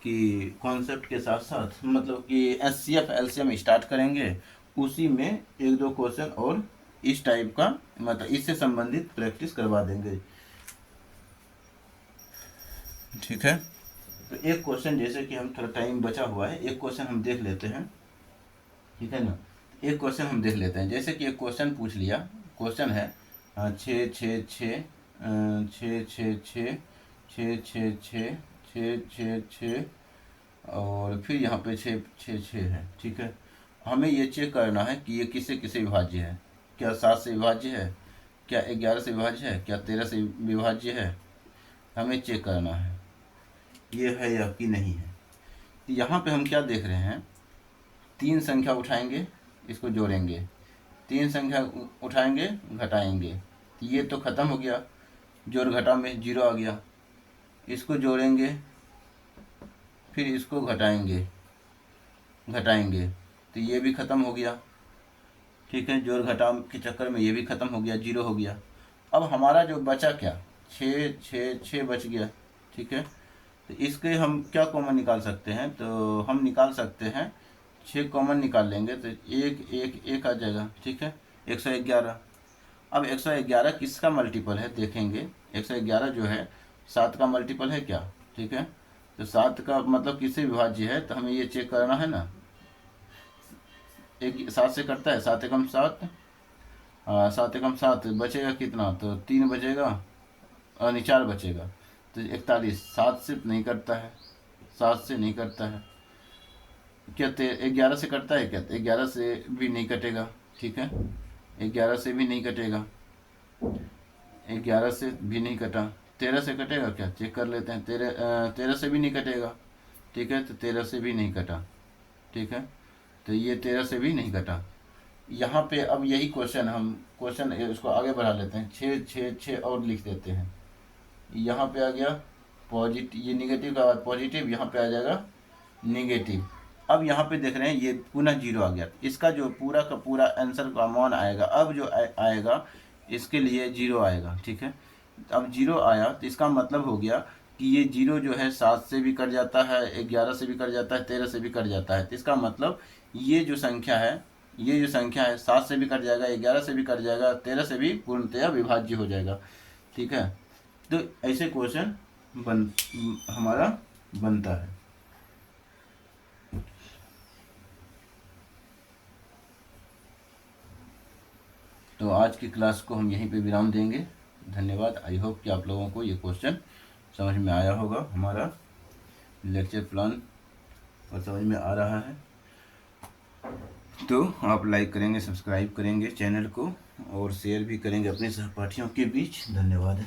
Speaker 1: कि कॉन्सेप्ट के साथ साथ, मतलब कि एचसीएफ एलसीएम स्टार्ट करेंगे, उसी में 1 2 क्वेश्चन और इस टाइप का, मतलब इससे संबंधित प्रैक्टिस करवा देंगे। ठीक है, तो एक क्वेश्चन, जैसे कि हम थोड़ा टाइम बचा हुआ है, एक क्वेश्चन हम देख लेते हैं। ठीक है ना, एक क्वेश्चन हम देख लेते हैं। जैसे कि एक क्वेश्चन पूछ लिया, क्वेश्चन है 6 6 6 6 6 6 6 6 6 6 6 6 और फिर यहाँ पे 6 6 6 है, ठीक है। हमें ये चेक करना है कि ये किससे किससे विभाज्य है। क्या 7 से विभाज्य है, क्या 11 से विभाज्य है, क्या 13 से विभाज्य है, हमें चेक करना है ये है या कि नहीं है। तो यहाँ पे हम क्या देख रहे हैं, 3 संख्या उठाएंगे, इसको जोड़ेंगे, 3 संख्या उठाएंगे, घटाएंगे, तो ये तो ख़त्म हो गया, जोड़ घटा में 0 आ गया। इसको जोड़ेंगे, फिर इसको घटाएंगे घटाएंगे, तो ये भी ख़त्म हो गया, ठीक है। जोड़ घटाव के चक्कर में ये भी ख़त्म हो गया, 0 हो गया। अब हमारा जो बचा क्या, 6 6 6 बच गया, ठीक है। तो इसके हम क्या कॉमन निकाल सकते हैं, तो हम निकाल सकते हैं 6 कॉमन निकाल लेंगे तो 1 1 1 आ जाएगा, ठीक है। 111। अब 111 किसका मल्टीपल है देखेंगे, 111 जो है 7 का मल्टीपल है क्या, ठीक है। तो 7 का मतलब किससे विभाज्य है, तो हमें ये चेक करना है ना। 7 से कटता है, 7 एकम 7, 7 एकम 7 बचेगा कितना, तो 3 बचेगा और 4 बचेगा, तो 41। 7 से नहीं कटता है, 7 से नहीं कटता है, क्या 11 से कटता है क्या, 11 से भी नहीं कटेगा, ठीक है। 11 से भी नहीं कटेगा, 11 से भी नहीं कटा। 13 से कटेगा क्या, चेक कर लेते हैं। 13 से भी नहीं कटेगा, ठीक है। तो 13 से भी नहीं कटा, ठीक है। तो ये 13 से भी नहीं कटा। यहाँ पे अब यही क्वेश्चन, हम क्वेश्चन उसको आगे बढ़ा लेते हैं, 6 6 6 और लिख देते हैं। यहाँ पे आ गया पॉजिटिव, ये निगेटिव का बाद पॉजिटिव, यहाँ पे आ जाएगा निगेटिव। अब यहाँ पे देख रहे हैं ये पुनः 0 आ गया, इसका जो पूरा का पूरा आंसर का मान आएगा, अब जो आएगा इसके लिए 0 आएगा, ठीक है। अब 0 आया तो इसका मतलब हो गया कि ये 0 जो है 7 से भी कट जाता है, 11 से भी कट जाता है, 13 से भी कट जाता है। तो इसका मतलब ये जो संख्या है 7 से भी कट जाएगा, 11 से भी कट जाएगा, 13 से भी पूर्णतया विभाज्य हो जाएगा, ठीक है। तो ऐसे क्वेश्चन हमारा बनता है। तो आज की क्लास को हम यहीं पे विराम देंगे। धन्यवाद। आई होप कि आप लोगों को ये क्वेश्चन समझ में आया होगा, हमारा लेक्चर प्लान और समझ में आ रहा है। तो आप लाइक करेंगे, सब्सक्राइब करेंगे चैनल को और शेयर भी करेंगे अपने सहपाठियों के बीच। धन्यवाद।